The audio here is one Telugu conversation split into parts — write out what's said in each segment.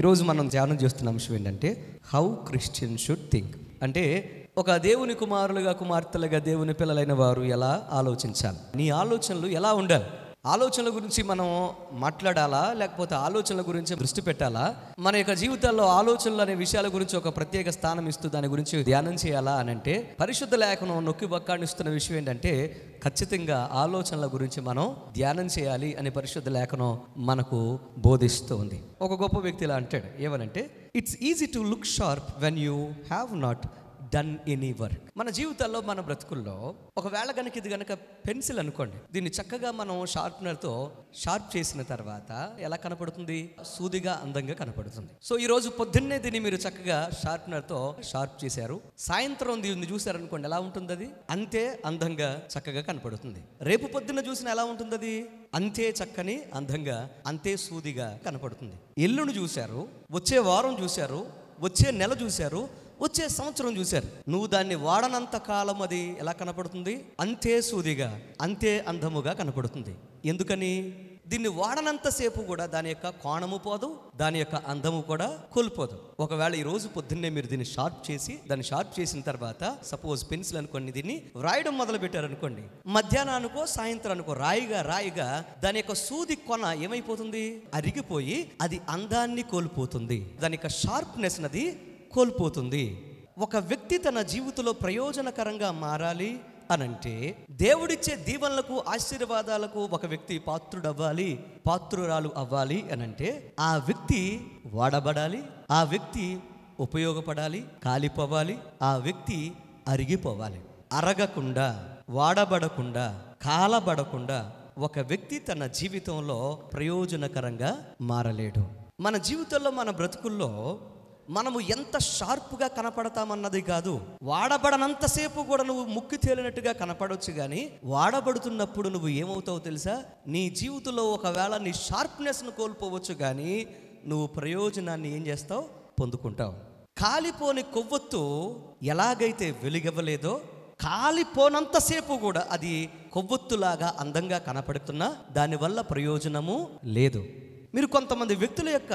ఈరోజు మనం ధ్యానం చేస్తున్న అంశం ఏంటంటే హౌ క్రిస్టియన్ షుడ్ థింక్. అంటే ఒక దేవుని కుమారులుగా కుమార్తెలుగా దేవుని పిల్లలైన వారు ఎలా ఆలోచించాలి, నీ ఆలోచనలు ఎలా ఉండాలి. ఆలోచనల గురించి మనం మాట్లాడాలా, లేకపోతే ఆలోచనల గురించి దృష్టి పెట్టాలా, మన యొక్క జీవితాల్లో ఆలోచనలు అనే విషయాల గురించి ఒక ప్రత్యేక స్థానం ఇస్తూ దాని గురించి ధ్యానం చేయాలా అని అంటే పరిశుద్ధ లేఖనం నొక్కి బక్కాడిస్తున్న విషయం ఏంటంటే ఖచ్చితంగా ఆలోచనల గురించి మనం ధ్యానం చేయాలి అని పరిశుద్ధ లేఖనం మనకు బోధిస్తుంది. ఒక గొప్ప వ్యక్తి ఇలా అంటాడు, ఏమనంటే it's easy to look sharp when you have not done any work. మన జీవితాల్లో మన బ్రతుకుల్లో ఒకవేళ కనుక ఇది కనుక పెన్సిల్ అనుకోండి, దీన్ని చక్కగా మనం షార్ప్నర్తో షార్ప్ చేసిన తర్వాత ఎలా కనపడుతుంది? సూదిగా అందంగా కనపడుతుంది. సో ఈ రోజు పొద్దున్నే దీన్ని మీరు చక్కగా షార్ప్నర్తో షార్ప్ చేశారు, సాయంత్రం దీన్ని చూసారనుకోండి, ఎలా ఉంటుంది? అది అంతే అందంగా చక్కగా కనపడుతుంది. రేపు పొద్దున్న చూసిన ఎలా ఉంటుంది? అది అంతే చక్కని అందంగా అంతే సూదిగా కనపడుతుంది. ఎల్లుండి చూశారు, వచ్చే వారం చూశారు, వచ్చే నెల చూశారు, వచ్చే సంవత్సరం చూశారు, నువ్వు దాన్ని వాడనంత కాలం అది ఎలా కనపడుతుంది? అంతే సూదిగా అంతే అందముగా కనపడుతుంది. ఎందుకని? దీన్ని వాడనంతసేపు కూడా దాని యొక్క కోణము పోదు, దాని యొక్క అందము కూడా కోల్పోదు. ఒకవేళ ఈ రోజు పొద్దున్నే మీరు దీన్ని షార్ప్ చేసి దాన్ని షార్ప్ చేసిన తర్వాత సపోజ్ పెన్సిల్ అనుకోండి, దీన్ని రాయడం మొదలు పెట్టారనుకోండి, మధ్యాహ్నానికో సాయంత్రానికో రాయిగా దాని యొక్క సూది కొన ఏమైపోతుంది? అరిగిపోయి అది అందాన్ని కోల్పోతుంది, దాని యొక్క షార్ప్నెస్ నది కోల్పోతుంది. ఒక వ్యక్తి తన జీవితంలో ప్రయోజనకరంగా మారాలి అనంటే దేవుడిచ్చే దీవెనలకు ఆశీర్వాదాలకు ఒక వ్యక్తి పాత్రుడవ్వాలి, పాత్రురాలు అవ్వాలి అనంటే ఆ వ్యక్తి వాడబడాలి, ఆ వ్యక్తి ఉపయోగపడాలి, కాలిపోవాలి, ఆ వ్యక్తి అరిగిపోవాలి. అరగకుండా, వాడబడకుండా, కాలబడకుండా ఒక వ్యక్తి తన జీవితంలో ప్రయోజనకరంగా మారలేడు. మన జీవితంలో మన బ్రతుకుల్లో మనము ఎంత షార్ప్గా కనపడతామన్నది కాదు, వాడబడనంతసేపు కూడా నువ్వు ముక్కు తేలినట్టుగా కనపడవచ్చు, కానీ వాడబడుతున్నప్పుడు నువ్వు ఏమవుతావో తెలుసా? నీ జీవితంలో ఒకవేళ నీ షార్ప్నెస్ను కోల్పోవచ్చు, కానీ నువ్వు ప్రయోజనాన్ని ఏం చేస్తావు? పొందుకుంటావు. కాలిపోని కొవ్వొత్తు ఎలాగైతే వెలిగవ్వలేదో, కాలిపోనంతసేపు కూడా అది కొవ్వొత్తులాగా అందంగా కనపడుతున్నా దానివల్ల ప్రయోజనము లేదు. మీరు కొంతమంది వ్యక్తుల యొక్క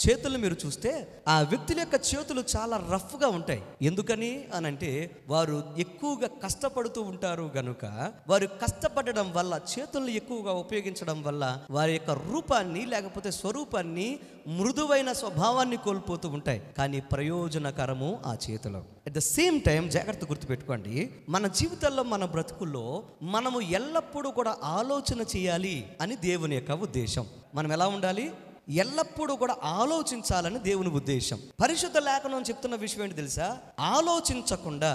చేతులు మీరు చూస్తే ఆ వ్యక్తుల యొక్క చేతులు చాలా రఫ్గా ఉంటాయి. ఎందుకని అనంటే వారు ఎక్కువగా కష్టపడుతూ ఉంటారు గనుక, వారు కష్టపడడం వల్ల, చేతులను ఎక్కువగా ఉపయోగించడం వల్ల వారి యొక్క రూపాన్ని లేకపోతే స్వరూపాన్ని, మృదువైన స్వభావాన్ని కోల్పోతూ ఉంటాయి, కానీ ప్రయోజనకరము ఆ చేతులు. అట్ ద సేమ్ టైం జాగ్రత్త గుర్తుపెట్టుకోండి, మన జీవితాల్లో మన బ్రతుకుల్లో మనము ఎల్లప్పుడూ కూడా ఆలోచన చేయాలి అని దేవుని యొక్క ఉద్దేశం. మనం ఎలా ఉండాలి? ఎల్లప్పుడూ కూడా ఆలోచించాలని దేవుని ఉద్దేశం. పరిశుద్ధ లేఖనం చెప్తున్న విషయం ఏంటి తెలుసా? ఆలోచించకుండా,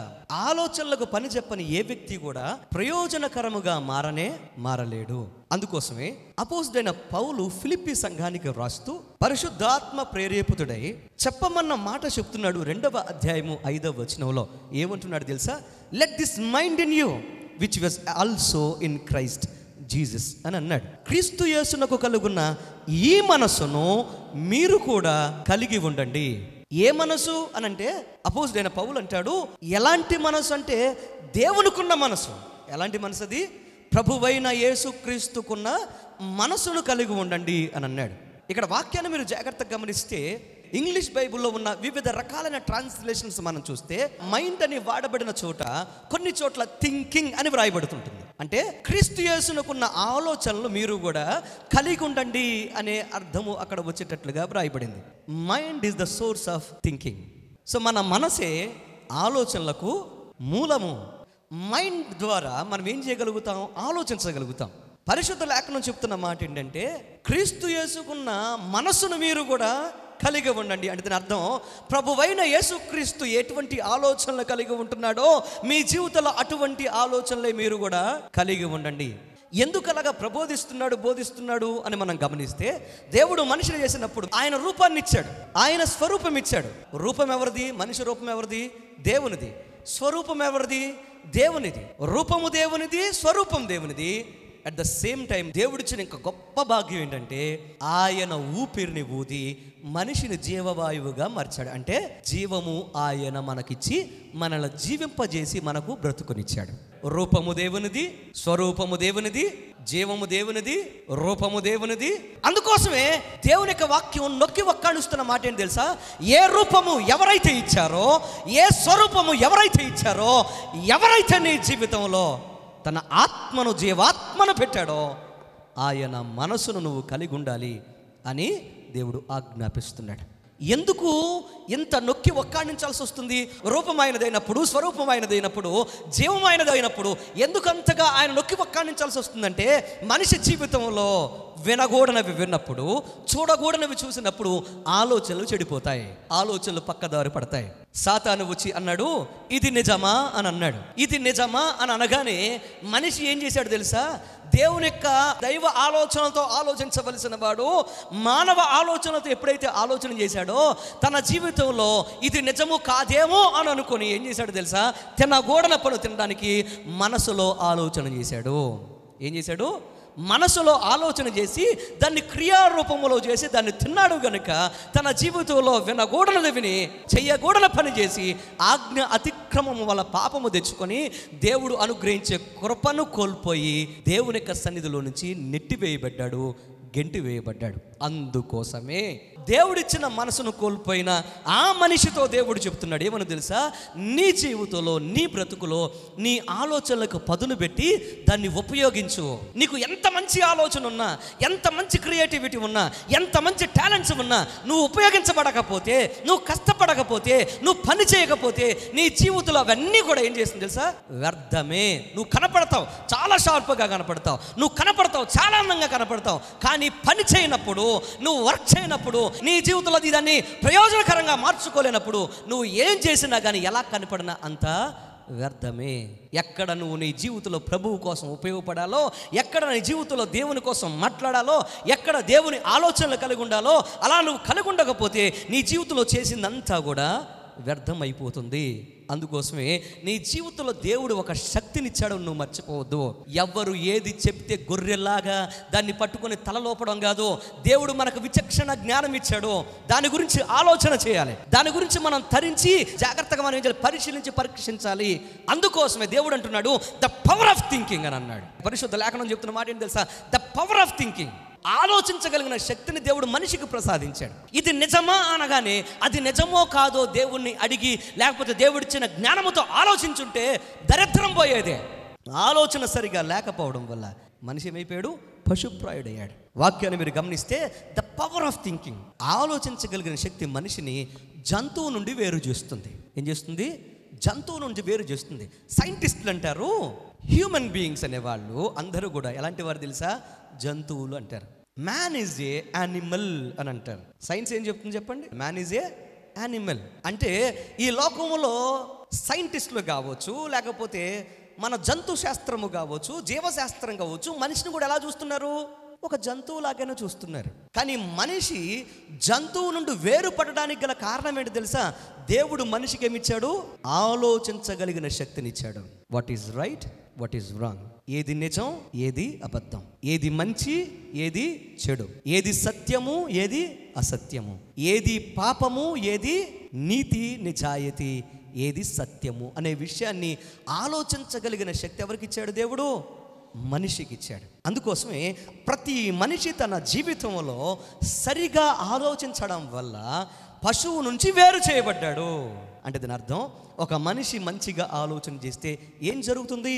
ఆలోచనలకు పని చెప్పని ఏ వ్యక్తి కూడా ప్రయోజనకరముగా మారలేడు. అందుకోసమే అపోస్తలుడైన పౌలు ఫిలిప్పీ సంఘానికి వ్రాస్తూ పరిశుద్ధాత్మ ప్రేరేపితుడై చెప్పమన్న మాట చెప్తున్నాడు. 2వ అధ్యాయము 5వ వచనంలో ఏమంటున్నాడు తెలుసా? Let this mind in you which was also in Christ Jesus అని అన్నాడు. క్రీస్తు యేసునకు కలుగున్న ఈ మనసును మీరు కూడా కలిగి ఉండండి. ఏ మనసు అనంటే అపోస్తలుడైన పౌలు అంటాడు, ఎలాంటి మనసు అంటే దేవునికున్న మనసు. ఎలాంటి మనసు అది? ప్రభువైన యేసుక్రీస్తుకున్న మనసును కలిగి ఉండండి అని అన్నాడు. ఇక్కడ వాక్యాన్ని మీరు జాగ్రత్తగా గమనిస్తే ఇంగ్లీష్ బైబిల్లో ఉన్న వివిధ రకాలైన ట్రాన్స్లేషన్స్ మనం చూస్తే మైండ్ అని వాడబడిన చోట కొన్ని చోట్ల థింకింగ్ అని వ్రాయబడుతుంటుంది. అంటే క్రీస్తు యేసునకున్న ఆలోచనలు మీరు కూడా కలిగి ఉండండి అనే అర్థము అక్కడ వచ్చేటట్లుగా వ్రాయబడింది. Mind is the source of thinking. So మన మనసే ఆలోచనలకు మూలము. మైండ్ ద్వారా మనం ఏం చేయగలుగుతాం? ఆలోచించగలుగుతాం. పరిశుద్ధ లేఖనం చెప్తున్న మాట ఏంటంటే క్రీస్తు యేసుకున్న మనసును మీరు కూడా కలిగి ఉండండి. అంటే దాని అర్థం ప్రభువైన యేసుక్రీస్తు ఎటువంటి ఆలోచనలు కలిగి ఉంటున్నాడో మీ జీవితంలో అటువంటి ఆలోచనలే మీరు కూడా కలిగి ఉండండి. ఎందుకు అలాగా బోధిస్తున్నాడు అని మనం గమనిస్తే, దేవుడు మనిషిని చేసినప్పుడు ఆయన రూపాన్ని ఇచ్చాడు, ఆయన స్వరూపం ఇచ్చాడు. రూపం ఎవరిది? మనిషి రూపం ఎవరిది? దేవునిది. స్వరూపం ఎవరిది? దేవునిది. రూపము దేవునిది, స్వరూపం దేవునిది. అట్ ద సేమ్ టైం దేవుడిచ్చిన ఇంకా గొప్ప భాగ్యం ఏంటంటే ఆయన ఊపిరిని ఊది మనిషిని జీవవాయువుగా మార్చాడు. అంటే జీవము ఆయన మనకిచ్చి మనల్ని జీవింపజేసి మనకు బ్రతుకునిచ్చాడు. రూపము దేవునిది, స్వరూపము దేవునిది, జీవము దేవునిది, రూపము దేవునిది. అందుకోసమే దేవుని యొక్క వాక్యం నొక్కి వక్కాణిస్తున్న మాట ఏంటి తెలుసా? ఏ రూపము ఎవరైతే ఇచ్చారో, ఏ స్వరూపము ఎవరైతే ఇచ్చారో, ఎవరైతే నీ జీవితంలో తన ఆత్మను, జీవాత్మను పెట్టాడో ఆయన మనసును నువ్వు కలిగి ఉండాలి అని దేవుడు ఆజ్ఞాపిస్తున్నాడు. ఎందుకు ఇంత నొక్కి ఒక్కాణించాల్సి వస్తుంది? రూపమైనదైనప్పుడు, స్వరూపమైనదైనప్పుడు, జీవమైనదైనప్పుడు ఎందుకు అంతగా ఆయన నొక్కి ఒక్కాణించాల్సి వస్తుందంటే, మనిషి జీవితంలో వినగూడనవి విన్నప్పుడు, చూడగూడనవి చూసినప్పుడు ఆలోచనలు చెడిపోతాయి, ఆలోచనలు పక్కదారి పడతాయి. సాతాను వచ్చి అన్నాడు, ఇది నిజమా అని అన్నాడు. ఇది నిజమా అని అనగానే మనిషి ఏం చేశాడు తెలుసా? దేవుని యొక్క దైవ ఆలోచనలతో ఆలోచించవలసిన వాడు మానవ ఆలోచనలతో ఎప్పుడైతే ఆలోచన చేశాడో, తన జీవితంలో ఇది నిజము కాదేమో అని అనుకొని ఏం చేశాడు తెలుసా? తినగూడన పను తినడానికి మనసులో ఆలోచన చేశాడు. ఏం చేశాడు? మనసులో ఆలోచన చేసి దాన్ని క్రియారూపంలో చేసి దాన్ని తిన్నాడు గనుక తన జీవితంలో వినగూడనది విని చెయ్యగూడన పని చేసి ఆజ్ఞ అతిక్రమము వల్ల పాపము తెచ్చుకొని దేవుడు అనుగ్రహించే కృపను కోల్పోయి దేవుని యొక్క సన్నిధిలో నుంచి నెట్టివేయబడ్డాడు, గెంటి వేయబడ్డాడు. అందుకోసమే దేవుడిచ్చిన మనసును కోల్పోయిన ఆ మనిషితో దేవుడు చెప్తున్నాడు ఏమని తెలుసా? నీ జీవితంలో, నీ బ్రతుకులో నీ ఆలోచనలకు పదును పెట్టి దాన్ని ఉపయోగించు. నీకు ఎంత మంచి ఆలోచన ఉన్నా, ఎంత మంచి క్రియేటివిటీ ఉన్నా, ఎంత మంచి టాలెంట్స్ ఉన్నా, నువ్వు ఉపయోగించబడకపోతే, నువ్వు కష్టపడకపోతే, నువ్వు పని చేయకపోతే నీ జీవితంలో అవన్నీ కూడా ఏం చేస్తుంది తెలుసా? వ్యర్థమే. నువ్వు కనపడతావు, చాలా షార్ప్గా కనపడతావు, నువ్వు కనపడతావు, చాలా అందంగా కనపడతావు, కానీ పని చేయనప్పుడు, నువ్వు వర్క్ చేయనప్పుడు, నీ జీవితంలో దాన్ని ప్రయోజనకరంగా మార్చుకోలేనప్పుడు నువ్వు ఏం చేసినా కానీ ఎలా కనపడినా అంత వ్యర్థమే. ఎక్కడ నువ్వు నీ జీవితంలో ప్రభువు కోసం ఉపయోగపడాలో, ఎక్కడ నీ జీవితంలో దేవుని కోసం మాట్లాడాలో, ఎక్కడ దేవుని ఆలోచనలు కలిగి ఉండాలో అలా నువ్వు కలిగి ఉండకపోతే నీ జీవితంలో చేసిందంతా కూడా వ్యర్థం అయిపోతుంది. అందుకోసమే నీ జీవితంలో దేవుడు ఒక శక్తినిచ్చాడు, నువ్వు మర్చిపోవద్దు. ఎవ్వరు ఏది చెప్తే గొర్రెలాగా దాన్ని పట్టుకొని తలలోపడం కాదు. దేవుడు మనకు విచక్షణ జ్ఞానం ఇచ్చాడు, దాని గురించి ఆలోచన చేయాలి, దాని గురించి మనం తరించి జాగ్రత్తగా మనం పరిశీలించి పరీక్షించాలి. అందుకోసమే దేవుడు అంటున్నాడు ద పవర్ ఆఫ్ థింకింగ్ అని అన్నాడు. పరిశుద్ధ లేఖనం చెప్తున్న మాట ఏంటి తెలుసా? The power of thinking. ఆలోచించగలిగిన శక్తిని దేవుడు మనిషికి ప్రసాదించాడు. ఇది నిజమా అనగానే అది నిజమో కాదో దేవుణ్ణి అడిగి, లేకపోతే దేవుడిచ్చిన జ్ఞానముతో ఆలోచించుంటే దరిద్రం పోయేదే. ఆలోచన సరిగా లేకపోవడం వల్ల మనిషి ఏమైపోయాడు? పశుప్రాయుడయ్యాడు. వాక్యాన్ని మీరు గమనిస్తే ద పవర్ ఆఫ్ థింకింగ్, ఆలోచించగలిగిన శక్తి మనిషిని జంతువు నుండి వేరు చేస్తుంది. ఏం చేస్తుంది? జంతువు నుండి వేరు చేస్తుంది. సైంటిస్టులు అంటారు హ్యూమన్ బీయింగ్స్ అనేవాళ్ళు అందరూ కూడా ఎలాంటి వారు తెలుసా? జంతువులు అంటారు. మ్యాన్ ఈజ్ ఏ యానిమల్ అని అంటారు. సైన్స్ ఏం చెప్తుంది చెప్పండి? Man is a animal. అంటే ఈ లోకంలో సైంటిస్టులు కావచ్చు, లేకపోతే మన జంతు శాస్త్రము కావచ్చు, జీవశాస్త్రం కావచ్చు, మనిషిని కూడా ఎలా చూస్తున్నారు? ఒక జంతువులాగానే చూస్తున్నారు. కానీ మనిషి జంతువు నుండి వేరుపడడానికి గల కారణం ఏంటి తెలుసా? దేవుడు మనిషికి ఏమిచ్చాడు? ఆలోచించగలిగిన శక్తినిచ్చాడు. What is right, what is wrong, ఏది నిజం, ఏది అబద్ధం, ఏది మంచి, ఏది చెడు, ఏది సత్యము, ఏది అసత్యము, ఏది పాపము, ఏది నీతి నిజాయితీ, ఏది సత్యము అనే విషయాన్ని ఆలోచించగలిగిన శక్తి ఎవరికి ఇచ్చాడు? దేవుడు మనిషికి ఇచ్చాడు. అందుకోసమే ప్రతి మనిషి తన జీవితంలో సరిగా ఆలోచించడం వల్ల పశువు నుంచి వేరు చేయబడ్డాడు. అంటే దీని అర్థం, ఒక మనిషి మంచిగా ఆలోచన చేస్తే ఏం జరుగుతుంది?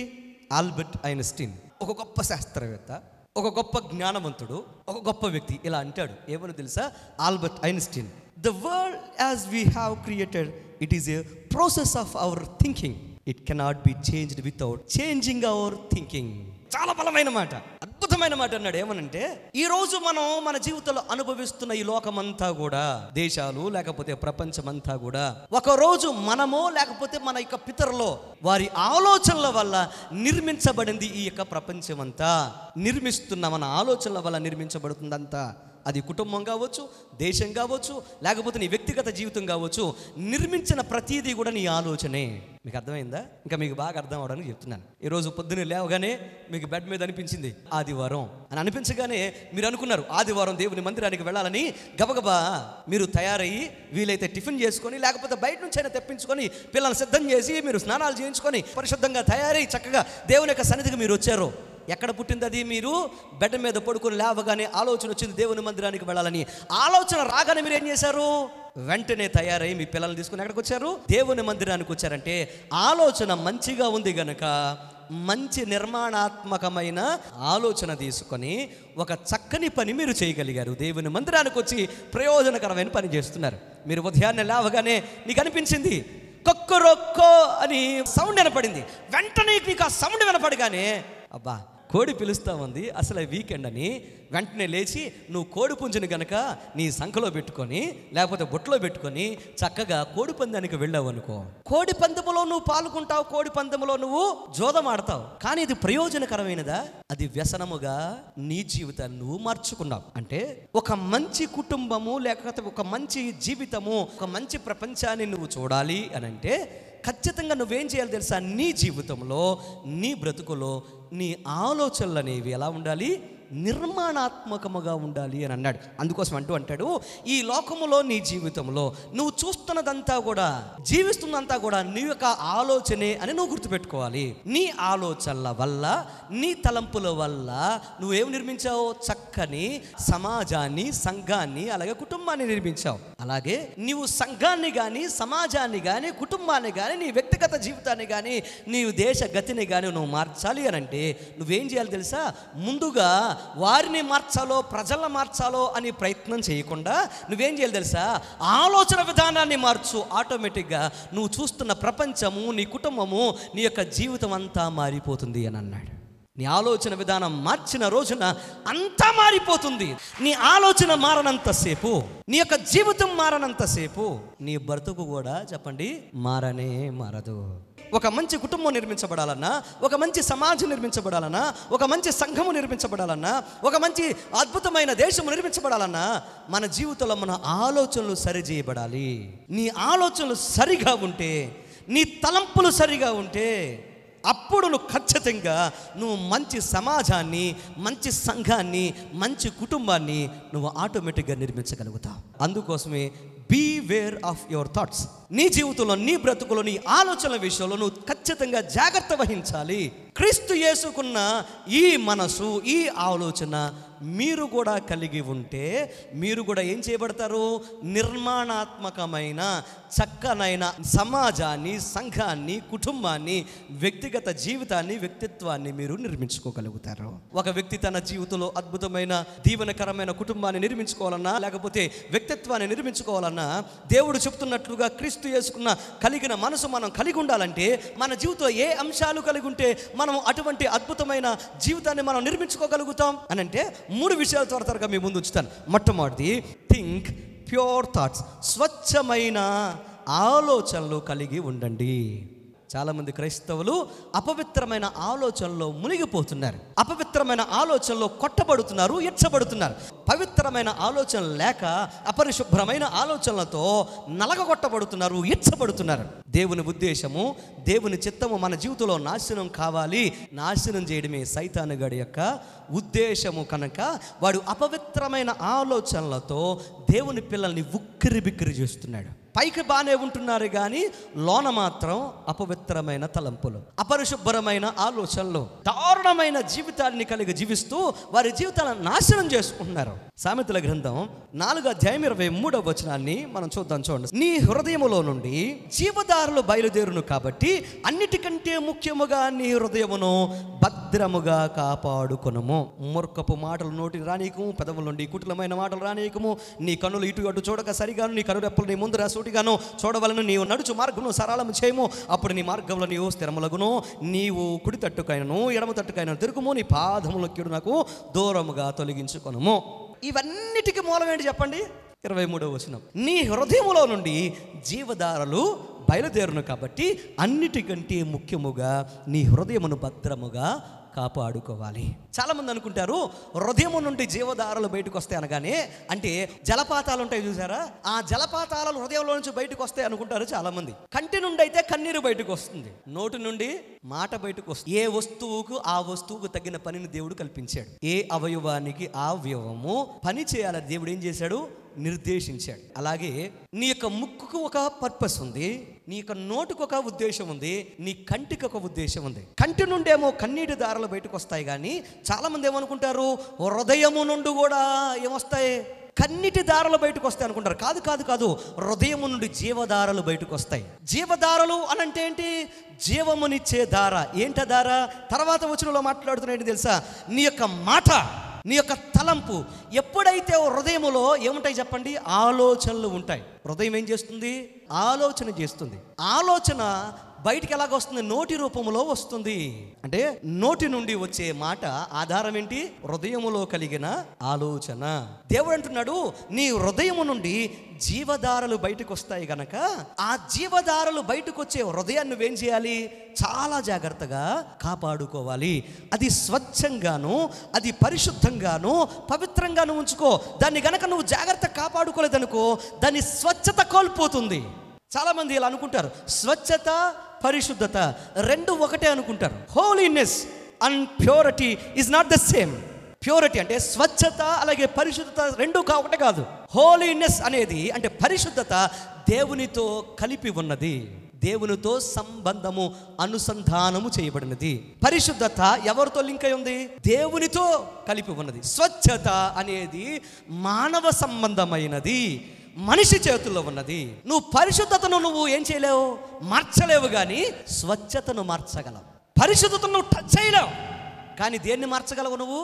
ఆల్బర్ట్ ఐన్స్టీన్ ఒక గొప్ప శాస్త్రవేత్త, ఒక గొప్ప జ్ఞానవంతుడు, ఒక గొప్ప వ్యక్తి ఇలా అంటాడు. ఏమని తెలుసా? Albert Einstein, the world as we have created it is a process of our thinking, it cannot be changed without changing our thinking. చాలా బలమైన మాట, అద్భుతమైన మాట అన్నాడు. ఏమనంటే, ఈరోజు మనం మన జీవితంలో అనుభవిస్తున్న ఈ లోకమంతా కూడా, దేశాలు లేకపోతే ప్రపంచమంతా కూడా ఒకరోజు మనమో లేకపోతే మన యొక్క పితరులో వారి ఆలోచనల వల్ల నిర్మించబడింది. ఈ యొక్క ప్రపంచమంతా నిర్మిస్తున్న మన ఆలోచనల వల్ల నిర్మించబడుతుందంతా. అది కుటుంబం కావచ్చు, దేశం కావచ్చు, లేకపోతే నీ వ్యక్తిగత జీవితం కావచ్చు. నిర్మించిన ప్రతీదీ కూడా నీ ఆలోచనే. మీకు అర్థమైందా? ఇంకా మీకు బాగా అర్థం అవడానికి చెప్తున్నాను. ఈరోజు పొద్దున్నే లేవగానే మీకు బెడ్ మీద అనిపించింది ఆదివారం అని అనిపించగానే మీరు అనుకున్నారు ఆదివారం దేవుని మందిరానికి వెళ్ళాలని. గబగబా మీరు తయారయ్యి వీలైతే టిఫిన్ చేసుకొని, లేకపోతే బయట నుంచి అయినా తెప్పించుకొని పిల్లల్ని సిద్ధం చేసి మీరు స్నానాలు చేయించుకొని పరిశుద్ధంగా తయారై చక్కగా దేవుని యొక్క సన్నిధికి మీరు వచ్చారు. ఎక్కడ పుట్టింది అది? మీరు బెడ్ మీద పడుకొని లేవగానే ఆలోచన వచ్చింది దేవుని మందిరానికి వెళ్ళాలని. ఆలోచన రాగానే మీరు ఏం చేశారు? వెంటనే తయారై మీ పిల్లల్ని తీసుకుని ఎక్కడికి వచ్చారు? దేవుని మందిరానికి వచ్చారంటే ఆలోచన మంచిగా ఉంది గనక మంచి నిర్మాణాత్మకమైన ఆలోచన తీసుకొని ఒక చక్కని పని మీరు చేయగలిగారు. దేవుని మందిరానికి వచ్చి ప్రయోజనకరమైన పని చేస్తున్నారు. మీరు ఉదయాన్నే లేవగానే నీకు అనిపించింది కొక్కరొక్కో అని సౌండ్ వినపడింది. వెంటనే నీకు ఆ సౌండ్ వినపడగానే అబ్బా కోడి పిలుస్తూ ఉంది, అసలు వీకెండ్ అని వెంటనే లేచి నువ్వు కోడి పుంజుని గనక నీ సంఖలో పెట్టుకొని లేకపోతే బొట్లో పెట్టుకొని చక్కగా కోడి పందానికి వెళ్ళావు అనుకో, కోడి పందెములో నువ్వు పాల్గొంటావు, కోడి పందెములో నువ్వు జోదం ఆడతావు. కానీ ఇది ప్రయోజనకరమైనదా? అది వ్యసనముగా నీ జీవితాన్ని నువ్వు మార్చుకున్నావు. అంటే ఒక మంచి కుటుంబము లేకపోతే ఒక మంచి జీవితము, ఒక మంచి ప్రపంచాన్ని నువ్వు చూడాలి అని అంటే ఖచ్చితంగా నువ్వేం చేయాలి తెలుసా? నీ జీవితంలో, నీ బ్రతుకులో నీ ఆలోచనలు అనేవి ఎలా ఉండాలి? నిర్మాణాత్మకముగా ఉండాలి అని అన్నాడు. అందుకోసం అంటాడు ఈ లోకములో నీ జీవితంలో నువ్వు చూస్తున్నదంతా కూడా, జీవిస్తున్నంతా కూడా నీ యొక్క ఆలోచనే అని నువ్వు గుర్తుపెట్టుకోవాలి. నీ ఆలోచనల వల్ల, నీ తలంపుల వల్ల నువ్వేం నిర్మించావు? చక్కని సమాజాన్ని, సంఘాన్ని, అలాగే కుటుంబాన్ని నిర్మించావు. అలాగే నీవు సంఘాన్ని కానీ, సమాజాన్ని కానీ, కుటుంబాన్ని కానీ, నీ వ్యక్తిగత జీవితాన్ని కానీ, నీ దేశ గతిని కానీ నువ్వు మార్చాలి అని అంటే నువ్వేం చేయాలి తెలుసా? ముందుగా వారిని మార్చాలో, ప్రజలను మార్చాలో అని ప్రయత్నం చేయకుండా నువ్వేం చేయాలి తెలుసా? ఆలోచన విధానాన్ని మార్చు. ఆటోమేటిక్గా నువ్వు చూస్తున్న ప్రపంచము, నీ కుటుంబము, నీ యొక్క జీవితం అంతా మారిపోతుంది అని అన్నాడు. నీ ఆలోచన విధానం మార్చిన రోజున అంతా మారిపోతుంది. నీ ఆలోచన మారనంతసేపు, నీ యొక్క జీవితం మారనంతసేపు నీ బ్రతుకు కూడా చెప్పండి మారనే మారదు. ఒక మంచి కుటుంబం నిర్మించబడాలన్నా, ఒక మంచి సమాజం నిర్మించబడాలన్నా, ఒక మంచి సంఘము నిర్మించబడాలన్నా, ఒక మంచి అద్భుతమైన దేశము నిర్మించబడాలన్నా మన జీవితంలో మన ఆలోచనలు సరిచేయబడాలి. నీ ఆలోచనలు సరిగా ఉంటే, నీ తలంపులు సరిగా ఉంటే అప్పుడు నువ్వు ఖచ్చితంగా నువ్వు మంచి సమాజాన్ని, మంచి సంఘాన్ని, మంచి కుటుంబాన్ని నువ్వు ఆటోమేటిక్గా నిర్మించగలుగుతావు. అందుకోసమే beware of your thoughts. నీ జీవితంలో, నీ బ్రతుకులో, నీ ఆలోచనల విషయంలో నువ్వు ఖచ్చితంగా జాగ్రత్త వహించాలి. క్రీస్తు యేసుకున్న ఈ మనసు, ఈ ఆలోచన మీరు కూడా కలిగి ఉంటే మీరు కూడా ఏం చేయబడతారు? నిర్మాణాత్మకమైన చక్కనైన సమాజాన్ని, సంఘాన్ని, కుటుంబాన్ని, వ్యక్తిగత జీవితాన్ని, వ్యక్తిత్వాన్ని మీరు నిర్మించుకోగలుగుతారు. ఒక వ్యక్తి తన జీవితంలో అద్భుతమైన దీవెనకరమైన కుటుంబాన్ని నిర్మించుకోవాలన్నా, లేకపోతే వ్యక్తిత్వాన్ని నిర్మించుకోవాలన్నా, దేవుడు చెప్తున్నట్లుగా క్రీస్తు యేసుకున్న కలిగిన మనసు మనం కలిగి ఉండాలంటే మన జీవితంలో ఏ అంశాలు కలిగి ఉంటే మనం అటువంటి అద్భుతమైన జీవితాన్ని మనం నిర్మించుకోగలుగుతాం అని అంటే 3 విషయాలు త్వరగా మీ ముందు ఉంచుతాను. మొట్టమొదటిది థింక్ ప్యూర్ థాట్స్. స్వచ్ఛమైన ఆలోచనలు కలిగి ఉండండి. చాలామంది క్రైస్తవులు అపవిత్రమైన ఆలోచనలో మునిగిపోతున్నారు. అపవిత్రమైన ఆలోచనలో కొట్టబడుతున్నారు, ఎచ్చబడుతున్నారు. పవిత్రమైన ఆలోచన లేక అపరిశుభ్రమైన ఆలోచనలతో నలగగొట్టబడుతున్నారు, ఎచ్చబడుతున్నారు. దేవుని ఉద్దేశము, దేవుని చిత్తము మన జీవితంలో నాశనం కావాలి. నాశనం చేయడమే సైతానుగాడి యొక్క ఉద్దేశము. కనుక వాడు అపవిత్రమైన ఆలోచనలతో దేవుని పిల్లల్ని ఉక్కిరి బిక్కిరి చేస్తున్నాడు. పైకి బాగానే ఉంటున్నారు కానీ లోన మాత్రం అపవిత్రమైన తలంపులు, అపరిశుభ్రమైన ఆలోచనలు, దారుణమైన జీవితాన్ని కలిగి జీవిస్తూ వారి జీవితాలను నాశనం చేసుకుంటున్నారు. సామెతల గ్రంథం 4:23 మనం చూద్దాం. చూడండి. నీ హృదయములో నుండి జీవదారులు బయలుదేరును కాబట్టి అన్నిటికంటే ముఖ్యముగా నీ హృదయమును భద్రముగా కాపాడుకొనుము. మూర్ఖపు మాటలు నోటికి రానీయకము, పెదవుల నుండి కుటిలమైన మాటలు రానీయకము. నీ కన్నులు ఇటు అటు చూడక సరిగాను, నీ కనురెప్పలు నీ ముందు సూటిగాను చూడవలను. నీవు నడుచు మార్గమును సరళము చేయము, అప్పుడు నీ మార్గంలో నీవు స్థిరములగును. నీవు కుడి తట్టుకైనను ఎడమ తట్టుకైనను తిరుగుము, నీ పాదముల కీడునకు దూరముగా తొలగించుకొనుము. ఇవన్నిటికీ మూలం ఏంటి చెప్పండి? 23వ వచనం. నీ హృదయములో నుండి జీవధారలు బయలుదేరును కాబట్టి అన్నిటికంటే ముఖ్యముగా నీ హృదయమును భద్రముగా కాపాడుకోవాలి. చాలామంది అనుకుంటారు హృదయము నుండి జీవధారలు బయటకు వస్తాయి అనగానే అంటే జలపాతాలు ఉంటాయి చూసారా, ఆ జలపాతాలు హృదయంలో నుంచి బయటకు వస్తాయి అనుకుంటారు చాలామంది. కంటి నుండి అయితే కన్నీరు బయటకు వస్తుంది, నోటి నుండి మాట బయటకు వస్తుంది. ఏ వస్తువుకు ఆ వస్తువుకు తగిన పనిని దేవుడు కల్పించాడు. ఏ అవయవానికి ఆ అవయవము పని చేయాలని దేవుడు ఏం చేశాడు? నిర్దేశించాడు. అలాగే నీ యొక్క ముక్కుకు ఒక పర్పస్ ఉంది, నీ యొక్క నోటుకు ఒక ఉద్దేశం ఉంది, నీ కంటికి ఒక ఉద్దేశం ఉంది. కంటి నుండేమో కన్నీటి దారాలు బయటకు వస్తాయి, కానీ చాలా మంది ఏమనుకుంటారు హృదయము నుండి కూడా ఏమొస్తాయి, కన్నీటి దారాలు బయటకు వస్తాయి అనుకుంటారు. కాదు కాదు కాదు, హృదయము నుండి జీవధారలు బయటకు వస్తాయి. జీవధారలు అనంటే ఏంటి? జీవమునిచ్చే దార. ఏంట దార? తర్వాత వచనంలో మాట్లాడుతున్నాడు తెలుసా? నీ యొక్క మాట, నీ యొక్క తలంపు. ఎప్పుడైతే హృదయములో ఏముంటాయి చెప్పండి? ఆలోచనలు ఉంటాయి. హృదయం ఏం చేస్తుంది? ఆలోచన చేస్తుంది. ఆలోచన బయటికి ఎలాగ వస్తుంది? నోటి రూపంలో వస్తుంది. అంటే నోటి నుండి వచ్చే మాట ఆధారం ఏంటి? హృదయములో కలిగిన ఆలోచన. దేవుడు అంటున్నాడు నీ హృదయము నుండి జీవధారలు బయటకు వస్తాయి గనక ఆ జీవధారలు బయటకు వచ్చే హృదయాన్ని నువ్వేం చేయాలి? చాలా జాగ్రత్తగా కాపాడుకోవాలి. అది స్వచ్ఛంగాను, అది పరిశుద్ధంగాను, పవిత్రంగాను ఉంచుకో. దాన్ని గనక నువ్వు జాగ్రత్త కాపాడుకోలేదనుకో, దాని స్వచ్ఛత కోల్పోతుంది. చాలామంది ఇలా అనుకుంటారు, స్వచ్ఛత పరిశుద్ధత రెండు ఒకటే అనుకుంటారు. Holiness and purity is not the same. Purity అంటే స్వచ్ఛత, అలాగే పరిశుద్ధత రెండు ఒకటే కాదు. హోలీనెస్ అనేది అంటే పరిశుద్ధత దేవునితో కలిపి ఉన్నది, దేవునితో సంబంధము అనుసంధానము చేయబడినది. పరిశుద్ధత ఎవరితో లింక్ అయి ఉంది? దేవునితో కలిపి ఉన్నది. స్వచ్ఛత అనేది మానవ సంబంధమైనది, మనిషి చేతుల్లో ఉన్నది. నువ్వు పరిశుద్ధతను నువ్వు ఏం చేయలేవు, మార్చలేవు, కానీ స్వచ్ఛతను మార్చగలవు. పరిశుద్ధతను నువ్వు టచ్ చేయలేవు, కానీ దేన్ని మార్చగలవు? నువ్వు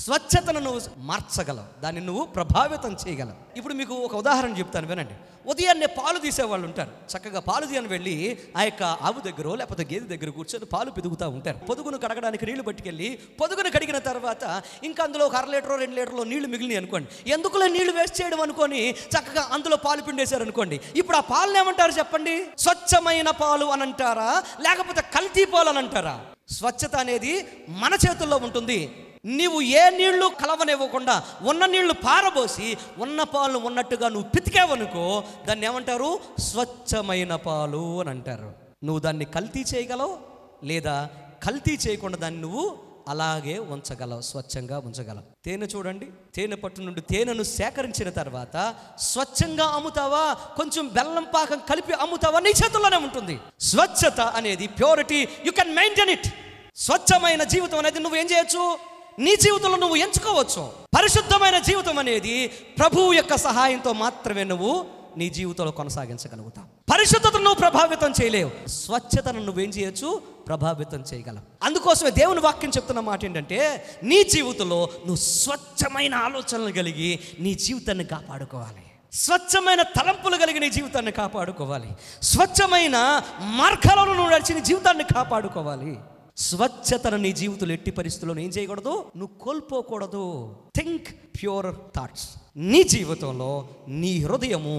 స్వచ్ఛతను నువ్వు మార్చగలవు, దాన్ని నువ్వు ప్రభావితం చేయగలవు. ఇప్పుడు మీకు ఒక ఉదాహరణ చెప్తాను, వినండి. ఉదయాన్నే పాలు తీసేవాళ్ళు ఉంటారు. చక్కగా పాలు తీయని వెళ్ళి ఆ యొక్క ఆవు దగ్గర లేకపోతే గేదె దగ్గర కూర్చొని పాలు పిదుగుతూ ఉంటారు. పొదుగును కడగడానికి నీళ్లు పట్టుకెళ్ళి పొదుగును కడిగిన తర్వాత ఇంకా అందులో ఒక 1/2 లీటరో 2 లీటర్లో నీళ్లు మిగిలినాయి అనుకోండి. ఎందుకులో నీళ్లు వేస్ట్ చేయడం అనుకొని చక్కగా అందులో పాలు పిండేశారు అనుకోండి. ఇప్పుడు ఆ పాలను ఏమంటారు చెప్పండి? స్వచ్ఛమైన పాలు అని అంటారా, లేకపోతే కల్తీ పాలు అని అంటారా? స్వచ్ఛత అనేది మన చేతుల్లో ఉంటుంది. నీవు ఏ నీళ్లు కలవనివ్వకుండా ఉన్న నీళ్లు పారబోసి ఉన్న పాలు ఉన్నట్టుగా నువ్వు పితికావనుకో, దాన్ని ఏమంటారు? స్వచ్ఛమైన పాలు అని అంటారు. నువ్వు దాన్ని కల్తీ చేయగలవు, లేదా కల్తీ చేయకుండా దాన్ని నువ్వు అలాగే ఉంచగలవు, స్వచ్ఛంగా ఉంచగలవు. తేనె చూడండి, తేనె పట్టు నుండి తేనెను సేకరించిన తర్వాత స్వచ్ఛంగా అమ్ముతావా, కొంచెం బెల్లం పాకం కలిపి అమ్ముతావా, నీ చేతుల్లోనే ఉంటుంది. స్వచ్ఛత అనేది purity, you can maintain it. స్వచ్ఛమైన జీవితం అనేది నువ్వు ఏం చేయొచ్చు? నీ జీవితంలో నువ్వు ఎంచుకోవచ్చు. పరిశుద్ధమైన జీవితం అనేది ప్రభువు యొక్క సహాయంతో మాత్రమే నువ్వు నీ జీవితంలో కొనసాగించగలుగుతావు. పరిశుద్ధతను నువ్వు ప్రభావితం చేయలేవు, స్వచ్ఛతను నువ్వేం చేయొచ్చు? ప్రభావితం చేయగలవు. అందుకోసమే దేవుని వాక్యం చెప్తున్న మాట ఏంటంటే, నీ జీవితంలో నువ్వు స్వచ్ఛమైన ఆలోచనలు కలిగి నీ జీవితాన్ని కాపాడుకోవాలి. స్వచ్ఛమైన తలంపులు కలిగి నీ జీవితాన్ని కాపాడుకోవాలి. స్వచ్ఛమైన మార్గాలను నువ్వు నడిచి నీ జీవితాన్ని కాపాడుకోవాలి. స్వచ్ఛతను నీ జీవితంలో ఎట్టి పరిస్థితుల్లో ఏం చేయకూడదు? నువ్వు కోల్పోకూడదు. Think pure thoughts. నీ జీవితంలో నీ హృదయము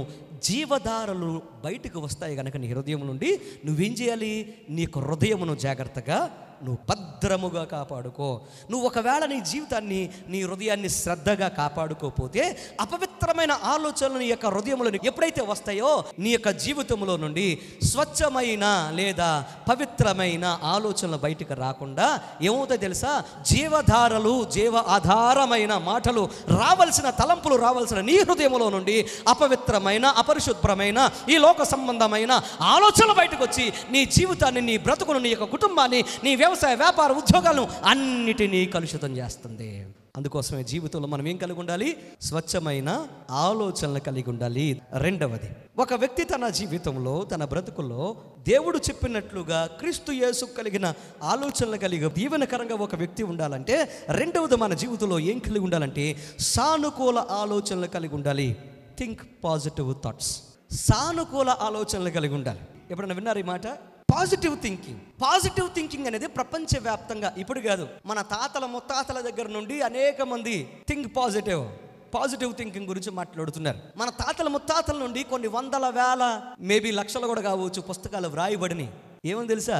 జీవధారలు బయటకు వస్తాయి కనుక నీ హృదయం నుండి నువ్వేం చేయాలి? నీ యొక్క హృదయమును జాగ్రత్తగా నువ్వు భద్రముగా కాపాడుకో. నువ్వు ఒకవేళ నీ జీవితాన్ని, నీ హృదయాన్ని శ్రద్ధగా కాపాడుకోకపోతే అపవిత్రమైన ఆలోచనలు నీ యొక్క హృదయంలో ఎప్పుడైతే వస్తాయో నీ యొక్క జీవితంలో నుండి స్వచ్ఛమైన లేదా పవిత్రమైన ఆలోచనలు బయటకు రాకుండా ఏమవుతాయి తెలుసా? జీవధారలు, జీవ ఆధారమైన మాటలు రావాల్సిన, తలంపులు రావాల్సిన నీ హృదయంలో నుండి అపవిత్రమైన, అపరిశుభ్రమైన, ఈ లోక సంబంధమైన ఆలోచనలు బయటకు వచ్చి నీ జీవితాన్ని, నీ బ్రతుకును, నీ యొక్క కుటుంబాన్ని, నీ వ్యవసాయ, వ్యాపార, ఉద్యోగాలను అన్నిటినీ కలుషితం చేస్తుంది. అందుకోసమే జీవితంలో మనం ఏం కలిగి ఉండాలి? స్వచ్ఛమైన ఆలోచనలు కలిగి ఉండాలి. రెండవది, ఒక వ్యక్తి తన జీవితంలో, తన బ్రతుకుల్లో దేవుడు చెప్పినట్లుగా క్రీస్తు యేసు కలిగిన ఆలోచనలు కలిగి దీవెనకరంగా ఒక వ్యక్తి ఉండాలంటే, రెండవది మన జీవితంలో ఏం కలిగి ఉండాలంటే సానుకూల ఆలోచనలు కలిగి ఉండాలి. Think positive thoughts. సానుకూల ఆలోచనలు కలిగి ఉండాలి. ఎప్పుడైనా విన్నారు ఈ మాట? Positive thinking. పాజిటివ్ థింకింగ్ అనేది ప్రపంచవ్యాప్తంగా ఇప్పుడు కాదు, మన తాతల ముత్తాతల దగ్గర నుండి అనేక మంది థింక్ పాజిటివ్ థింకింగ్ గురించి మాట్లాడుతున్నారు. మన తాతల ముత్తాతల నుండి కొన్ని వందల వేల, మేబీ లక్షలు కూడా కావచ్చు, పుస్తకాలు వ్రాయబడినాయి. ఏమని తెలుసా?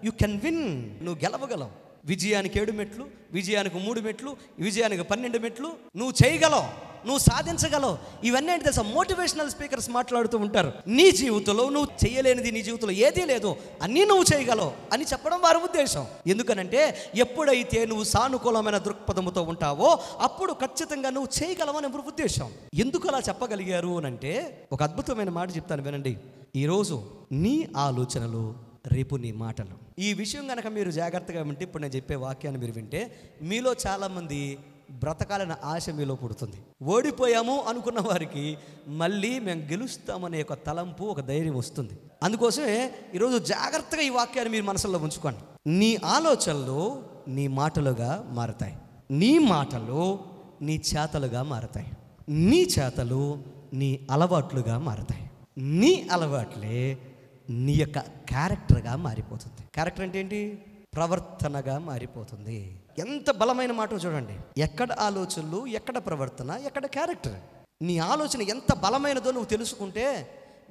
You can win. నువ్వు గెలవగలవు. విజయానికి 7 మెట్లు, విజయానికి 3 మెట్లు, విజయానికి 12 మెట్లు నువ్వు చేయగలవు. నువ్వు సాధించగలవు. ఇవన్నీ ఏంటి తెలుసా? మోటివేషనల్ స్పీకర్స్ మాట్లాడుతూ ఉంటారు. నీ జీవితంలో నువ్వు చేయలేనిది నీ జీవితంలో ఏదీ లేదు, అన్నీ నువ్వు చేయగలవు అని చెప్పడం వారి ఉద్దేశం. ఎందుకనంటే ఎప్పుడైతే నువ్వు సానుకూలమైన దృక్పథముతో ఉంటావో అప్పుడు ఖచ్చితంగా నువ్వు చేయగలవని ఎవరి ఉద్దేశం. ఎందుకు అలా చెప్పగలిగారు అని అంటే ఒక అద్భుతమైన మాట చెప్తాను వినండి. ఈరోజు నీ ఆలోచనలు, రేపు నీ మాటలు. ఈ విషయం కనుక మీరు జాగ్రత్తగా వింటే, ఇప్పుడు నేను చెప్పే వాక్యాన్ని మీరు వింటే, మీలో చాలామంది బ్రతకాలన్న ఆశ మీలో పుడుతుంది. ఓడిపోయాము అనుకున్న వారికి మళ్ళీ మేము గెలుస్తామనే ఒక తలంపు, ఒక ధైర్యం వస్తుంది. అందుకోసమే ఈరోజు జాగ్రత్తగా ఈ వాక్యాన్ని మీరు మనసులో ఉంచుకోండి. నీ ఆలోచనలు నీ మాటలుగా మారతాయి, నీ మాటలు నీ చేతలుగా మారతాయి, నీ చేతలు నీ అలవాట్లుగా మారతాయి, నీ అలవాట్లే నీ యొక్క క్యారెక్టర్గా మారిపోతుంది. క్యారెక్టర్ అంటే ఏంటి? ప్రవర్తనగా మారిపోతుంది. ఎంత బలమైన మాట చూడండి. ఎక్కడ ఆలోచనలు, ఎక్కడ ప్రవర్తన, ఎక్కడ క్యారెక్టర్. నీ ఆలోచన ఎంత బలమైనదో నువ్వు తెలుసుకుంటే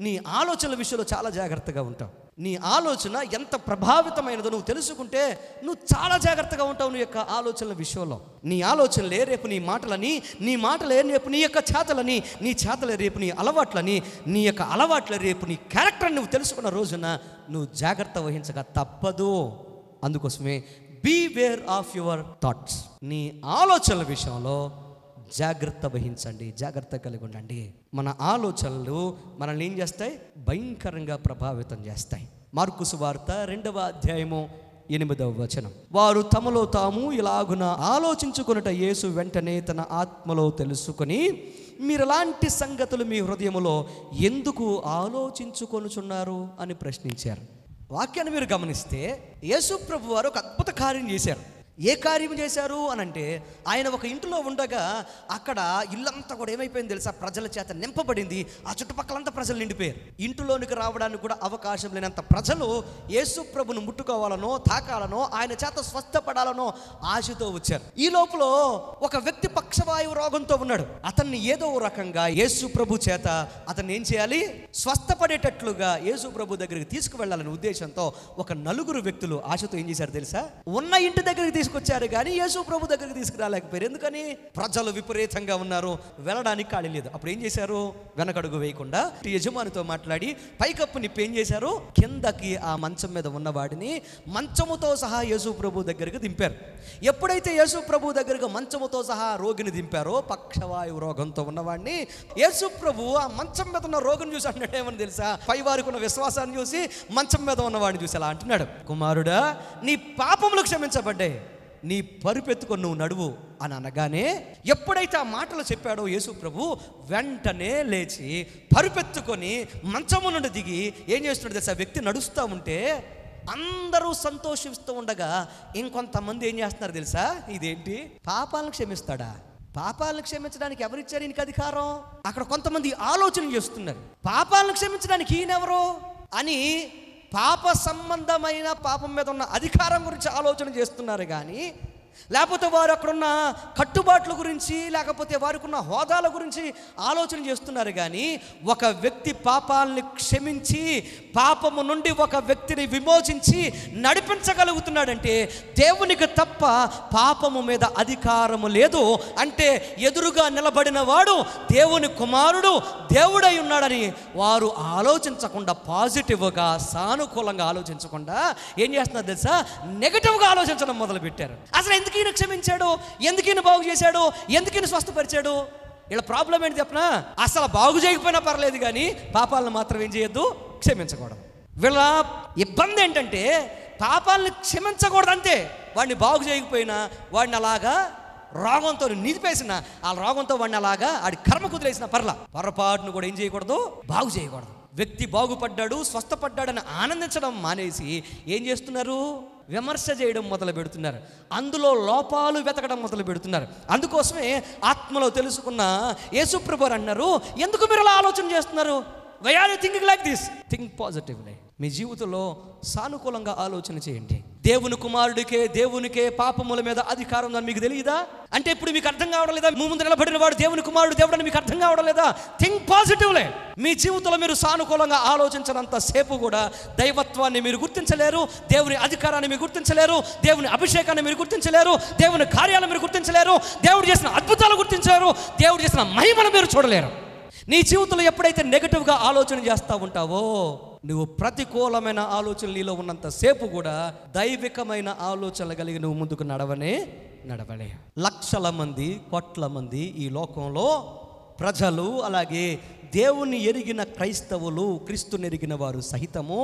నీ ఆలోచనల విషయంలో చాలా జాగ్రత్తగా ఉంటావు. నీ ఆలోచన ఎంత ప్రభావితమైనదో నువ్వు తెలుసుకుంటే నువ్వు చాలా జాగ్రత్తగా ఉంటావు నీ యొక్క ఆలోచనల విషయంలో. నీ ఆలోచనలే రేపు నీ మాటలని, నీ మాటలే రేపు నీ యొక్క చేతలని, నీ చేతలే రేపు నీ అలవాట్లని, నీ యొక్క అలవాట్ల రేపు నీ క్యారెక్టర్ నువ్వు తెలుసుకున్న రోజున నువ్వు జాగ్రత్త వహించక తప్పదు. అందుకోసమే బీవేర్ ఆఫ్ యువర్ థాట్స్. నీ ఆలోచనల విషయంలో జాగ్రత్త వహించండి, జాగ్రత్త కలిగి ఉండండి. మన ఆలోచనలు మనల్ని ఏం చేస్తాయి? భయంకరంగా ప్రభావితం చేస్తాయి. మార్కు సువార్త 2వ అధ్యాయము 8వ వచనం. వారు తమలో తాము ఇలాగున ఆలోచించుకొనుట యేసు వెంటనే తన ఆత్మలో తెలుసుకొని, మీరెలాంటి సంగతులు మీ హృదయములో ఎందుకు ఆలోచించుకొనుచున్నారు అని ప్రశ్నించారు. వాక్యాన్ని మీరు గమనిస్తే యేసు ప్రభు వారు ఒక అద్భుత కార్యం చేశారు. ఏ కార్యం చేశారు అని అంటే, ఆయన ఒక ఇంటిలో ఉండగా అక్కడ ఇల్లంతా కూడా ఏమైపోయింది తెలుసా? ప్రజల చేత నింపబడింది. ఆ చుట్టుపక్కలంతా ప్రజలు నిండిపోయారు. ఇంటిలోనికి రావడానికి కూడా అవకాశం లేనంత ప్రజలు యేసు ప్రభును ముట్టుకోవాలనో, తాకాలనో, ఆయన చేత స్వస్థపడాలనో ఆశతో వచ్చారు. ఈ లోపల ఒక వ్యక్తి పక్షవాయువు రోగంతో ఉన్నాడు. అతన్ని ఏదో రకంగా యేసు ప్రభు చేత అతన్ని ఏం చేయాలి? స్వస్థపడేటట్లుగా యేసు ప్రభు దగ్గరికి తీసుకువెళ్ళాలనే ఉద్దేశంతో ఒక 4 వ్యక్తులు ఆశతో ఏం చేశారు తెలుసా? ఉన్న ఇంటి దగ్గరికి తీసుకొచ్చారు కానీ యేసు ప్రభు దగ్గరికి తీసుకురాలేకపోయారు. ఎందుకని? ప్రజలు విపరీతంగా ఉన్నారు, వెళ్ళడానికి ఖాళీ లేదు. అప్పుడు ఏం చేశారు? వెనకడుగు వేయకుండా యజమానితో మాట్లాడి పైకప్పు నిప్పి ఏం చేశారు? కిందకి ఆ మంచం మీద ఉన్నవాడిని మంచముతో సహా యేసు ప్రభు దగ్గరికి దింపారు. ఎప్పుడైతే యేసు ప్రభు దగ్గరకు మంచముతో సహా రోగిని దింపారో, పక్షవాయువు రోగంతో ఉన్నవాడిని, యేసు ప్రభు ఆ మంచం మీద ఉన్న రోగిని చూసి అంటున్నాడు ఏమని తెలుసా? పై వారికి ఉన్న విశ్వాసాన్ని చూసి మంచం మీద ఉన్నవాడిని చూసి అలా అంటున్నాడు, కుమారుడా నీ పాపములు క్షమించబడ్డాయి, నీ పరుపెత్తుకొని నువ్వు నడువు అని అనగానే, ఎప్పుడైతే ఆ మాటలు చెప్పాడో యేసు ప్రభు వెంటనే లేచి పరుపెత్తుకొని మంచము నుండి దిగి ఏం చేస్తున్నాడు తెలుసా? వ్యక్తి నడుస్తూ ఉంటే అందరూ సంతోషిస్తూ ఉండగా ఇంకొంతమంది ఏం చేస్తున్నారు తెలుసా? ఇదేంటి, పాపాలను క్షమిస్తాడా? పాపాలను క్షమించడానికి ఎవరిచ్చారు ఈయనకి అధికారం? అక్కడ కొంతమంది ఆలోచన చేస్తున్నారు, పాపాలను క్షమించడానికి ఈయనెవరు అని పాప సంబంధమైన పాపం మీద ఉన్న అధికారం గురించి ఆలోచన చేస్తున్నారు. కానీ లేకపోతే వారు అక్కడున్న కట్టుబాట్ల గురించి, లేకపోతే వారికి ఉన్న హోదాల గురించి ఆలోచన చేస్తున్నారు. కానీ ఒక వ్యక్తి పాపాలని క్షమించి పాపము నుండి ఒక వ్యక్తిని విమోచించి నడిపించగలుగుతున్నాడంటే దేవునికి తప్ప పాపము మీద అధికారము లేదు. అంటే ఎదురుగా నిలబడిన వాడు దేవుని కుమారుడు, దేవుడై ఉన్నాడని వారు ఆలోచించకుండా, పాజిటివ్గా సానుకూలంగా ఆలోచించకుండా ఏం చేస్తున్నారు తెలుసా? నెగటివ్గా ఆలోచించడం మొదలుపెట్టారు. అసలు ఎందుకు ఈయన క్షమించాడు, ఎందుకు ఈయన బాగు చేశాడు, ఎందుకు ఈయన స్వస్థపరిచాడు? వీళ్ళ ప్రాబ్లం ఏంటి చెప్పనా? అసలు బాగు చేయకపోయినా పర్లేదు కానీ పాపాలను మాత్రం ఏం చేయొద్దు, క్షమించకూడదు. వీళ్ళ ఇబ్బంది ఏంటంటే పాపాలను క్షమించకూడదు అంతే. వాడిని బాగు చేయకపోయినా, వాడిని అలాగా రోగంతో నిలిపేసిన, ఆ రోగంతో వాడిని అలాగా ఆడి కర్మ కుదిలేసిన పర్లా, పొరపాటును కూడా ఏం చేయకూడదు, బాగు చేయకూడదు. వ్యక్తి బాగుపడ్డాడు, స్వస్థపడ్డాడని ఆనందించడం మానేసి ఏం చేస్తున్నారు? విమర్శ చేయడం మొదలు పెడుతున్నారు, అందులో లోపాలు వెతకడం మొదలు పెడుతున్నారు. అందుకోసమే ఆత్మలో తెలుసుకున్న యేసుప్రభు అన్నారు, ఎందుకు మీరు అలా ఆలోచన చేస్తున్నారు? Why are you thinking like this? Think positively. మీ జీవితంలో సానుకూలంగా ఆలోచన చేయండి. దేవుని కుమారుడికే పాపముల మీద అధికారం ఉందని మీకు తెలియదా? అంటే ఇప్పుడు మీకు అర్థం కావడం లేదా? మీ ముందు నిలబడిన వాడు దేవుని కుమారుడు దేవుడు అని మీకు అర్థం కావడం లేదా? థింక్ పాజిటివ్లే. మీ జీవితంలో మీరు సానుకూలంగా ఆలోచించినంత సేపు కూడా దైవత్వాన్ని మీరు గుర్తించలేరు, దేవుని అధికారాన్ని మీరు గుర్తించలేరు, దేవుని అభిషేకాన్ని మీరు గుర్తించలేరు, దేవుని కార్యాలను మీరు గుర్తించలేరు, దేవుడు చేసిన అద్భుతాలు గుర్తించలేరు, దేవుడు చేసిన మహిమను మీరు చూడలేరు. నీ జీవితంలో ఎప్పుడైతే నెగటివ్గా ఆలోచన చేస్తూ ఉంటావో, నువ్వు ప్రతికూలమైన ఆలోచనలు నీలో ఉన్నంత సేపు కూడా దైవికమైన ఆలోచనలు కలిగి నువ్వు ముందుకు నడవలే. లక్షల మంది, కోట్ల మంది ఈ లోకంలో ప్రజలు, అలాగే దేవుని ఎరిగిన క్రైస్తవులు, క్రీస్తుని ఎరిగిన వారు సహితము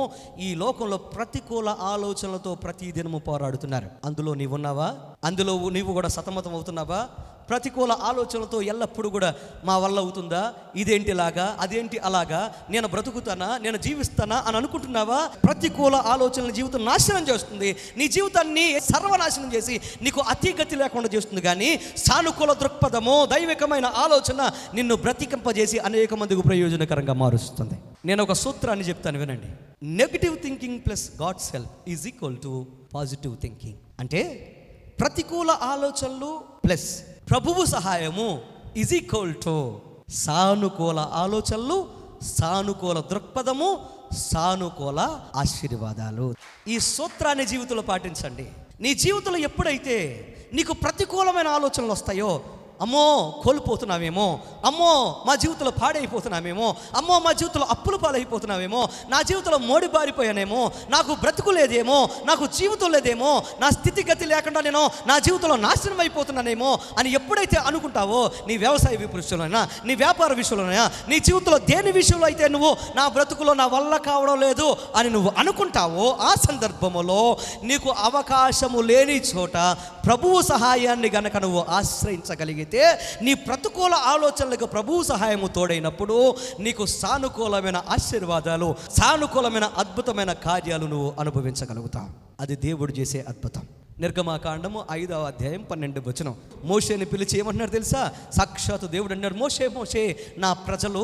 ఈ లోకంలో ప్రతికూల ఆలోచనలతో ప్రతిదినము పోరాడుతున్నారు. అందులో నీవున్నావా? అందులో నీవు కూడా సతమతం అవుతున్నావా? ప్రతికూల ఆలోచనలతో ఎల్లప్పుడూ కూడా మా వల్ల అవుతుందా, ఇదేంటి ఇలాగా, అదేంటి అలాగా, నేను బ్రతుకుతానా, నేను జీవిస్తానా అని అనుకుంటున్నావా? ప్రతికూల ఆలోచనల జీవితం నాశనం చేస్తుంది. నీ జీవితాన్ని సర్వనాశనం చేసి నీకు అతిగతి లేకుండా చేస్తుంది. కానీ సానుకూల దృక్పథము, దైవికమైన ఆలోచన నిన్ను బ్రతికింపజేసి అనేక మందికి ప్రయోజనకరంగా మారుస్తుంది. నేను ఒక సూత్రాన్ని చెప్తాను, వినండి. Negative thinking plus God's help is equal to positive thinking. అంటే ప్రతికూల ఆలోచనలు ప్లస్ ప్రభువు సహాయము ఈజ్ ఈక్వల్ టు సానుకూల ఆలోచనలు, సానుకూల దృక్పథము, సానుకూల ఆశీర్వాదాలు. ఈ సూత్రాన్ని జీవితంలో పాటించండి. నీ జీవితంలో ఎప్పుడైతే నీకు ప్రతికూలమైన ఆలోచనలు వస్తాయో, అమ్మో కోల్పోతున్నామేమో, అమ్మో మా జీవితంలో పాడైపోతున్నామేమో, అమ్మో మా జీవితంలో అప్పులు పాలైపోతున్నామేమో, నా జీవితంలో మోడిబారిపోయానేమో, నాకు బ్రతుకు లేదేమో, నాకు జీవితం లేదేమో, నా స్థితిగతి లేకుండా నేను నా జీవితంలో నాశనం అయిపోతున్నానేమో అని ఎప్పుడైతే అనుకుంటావో, నీ వ్యవసాయ విషయంలోనైనా, నీ వ్యాపార విషయంలోనైనా, నీ జీవితంలో దేని విషయంలో అయితే నువ్వు నా బ్రతుకులో నా వల్ల కావడం లేదు అని నువ్వు అనుకుంటావో, ఆ సందర్భంలో నీకు అవకాశము లేని చోట ప్రభువు సహాయాన్ని గనక నువ్వు ఆశ్రయించగలిగి నీ ప్రతికూల ఆలోచనలకు ప్రభువు సహాయము తోడైనప్పుడు నీకు సానుకూలమైన ఆశీర్వాదాలు, సానుకూలమైన అద్భుతమైన కార్యాలు నువ్వు అనుభవించగలుగుతావు. అది దేవుడు చేసే అద్భుతం. నిర్గమాకాండము 5వ అధ్యాయం 12వ వచనం. మోషేని పిలిచి ఏమంటున్నారు తెలుసా? సాక్షాత్తు దేవుడు అన్నాడు, మోషే నా ప్రజలు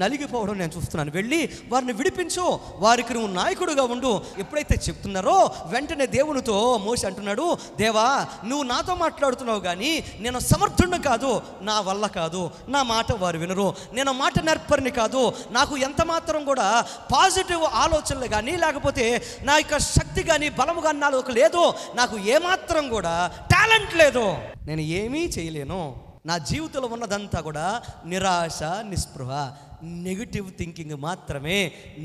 నలిగిపోవడం నేను చూస్తున్నాను, వెళ్ళి వారిని విడిపించు, వారికి నువ్వు నాయకుడుగా ఉండు. ఎప్పుడైతే చెప్తున్నారో వెంటనే దేవునితో మోషే అంటున్నాడు, దేవా నువ్వు నాతో మాట్లాడుతున్నావు కానీ నేను సమర్థుడిని కాదు, నా వల్ల కాదు, నా మాట వారు వినరు, నేను మాట నేర్పరిని కాదు, నాకు ఎంత మాత్రం కూడా పాజిటివ్ ఆలోచనలు కానీ లేకపోతే నా యొక్క శక్తి కానీ బలము కానీ నాలోకి లేదు, నాకు ఏమాత్రం కూడా టాలెంట్ లేదు, నేను ఏమీ చేయలేను, నా జీవితంలో ఉన్నదంతా కూడా నిరాశ, నిస్పృహ, నెగిటివ్ థింకింగ్ మాత్రమే,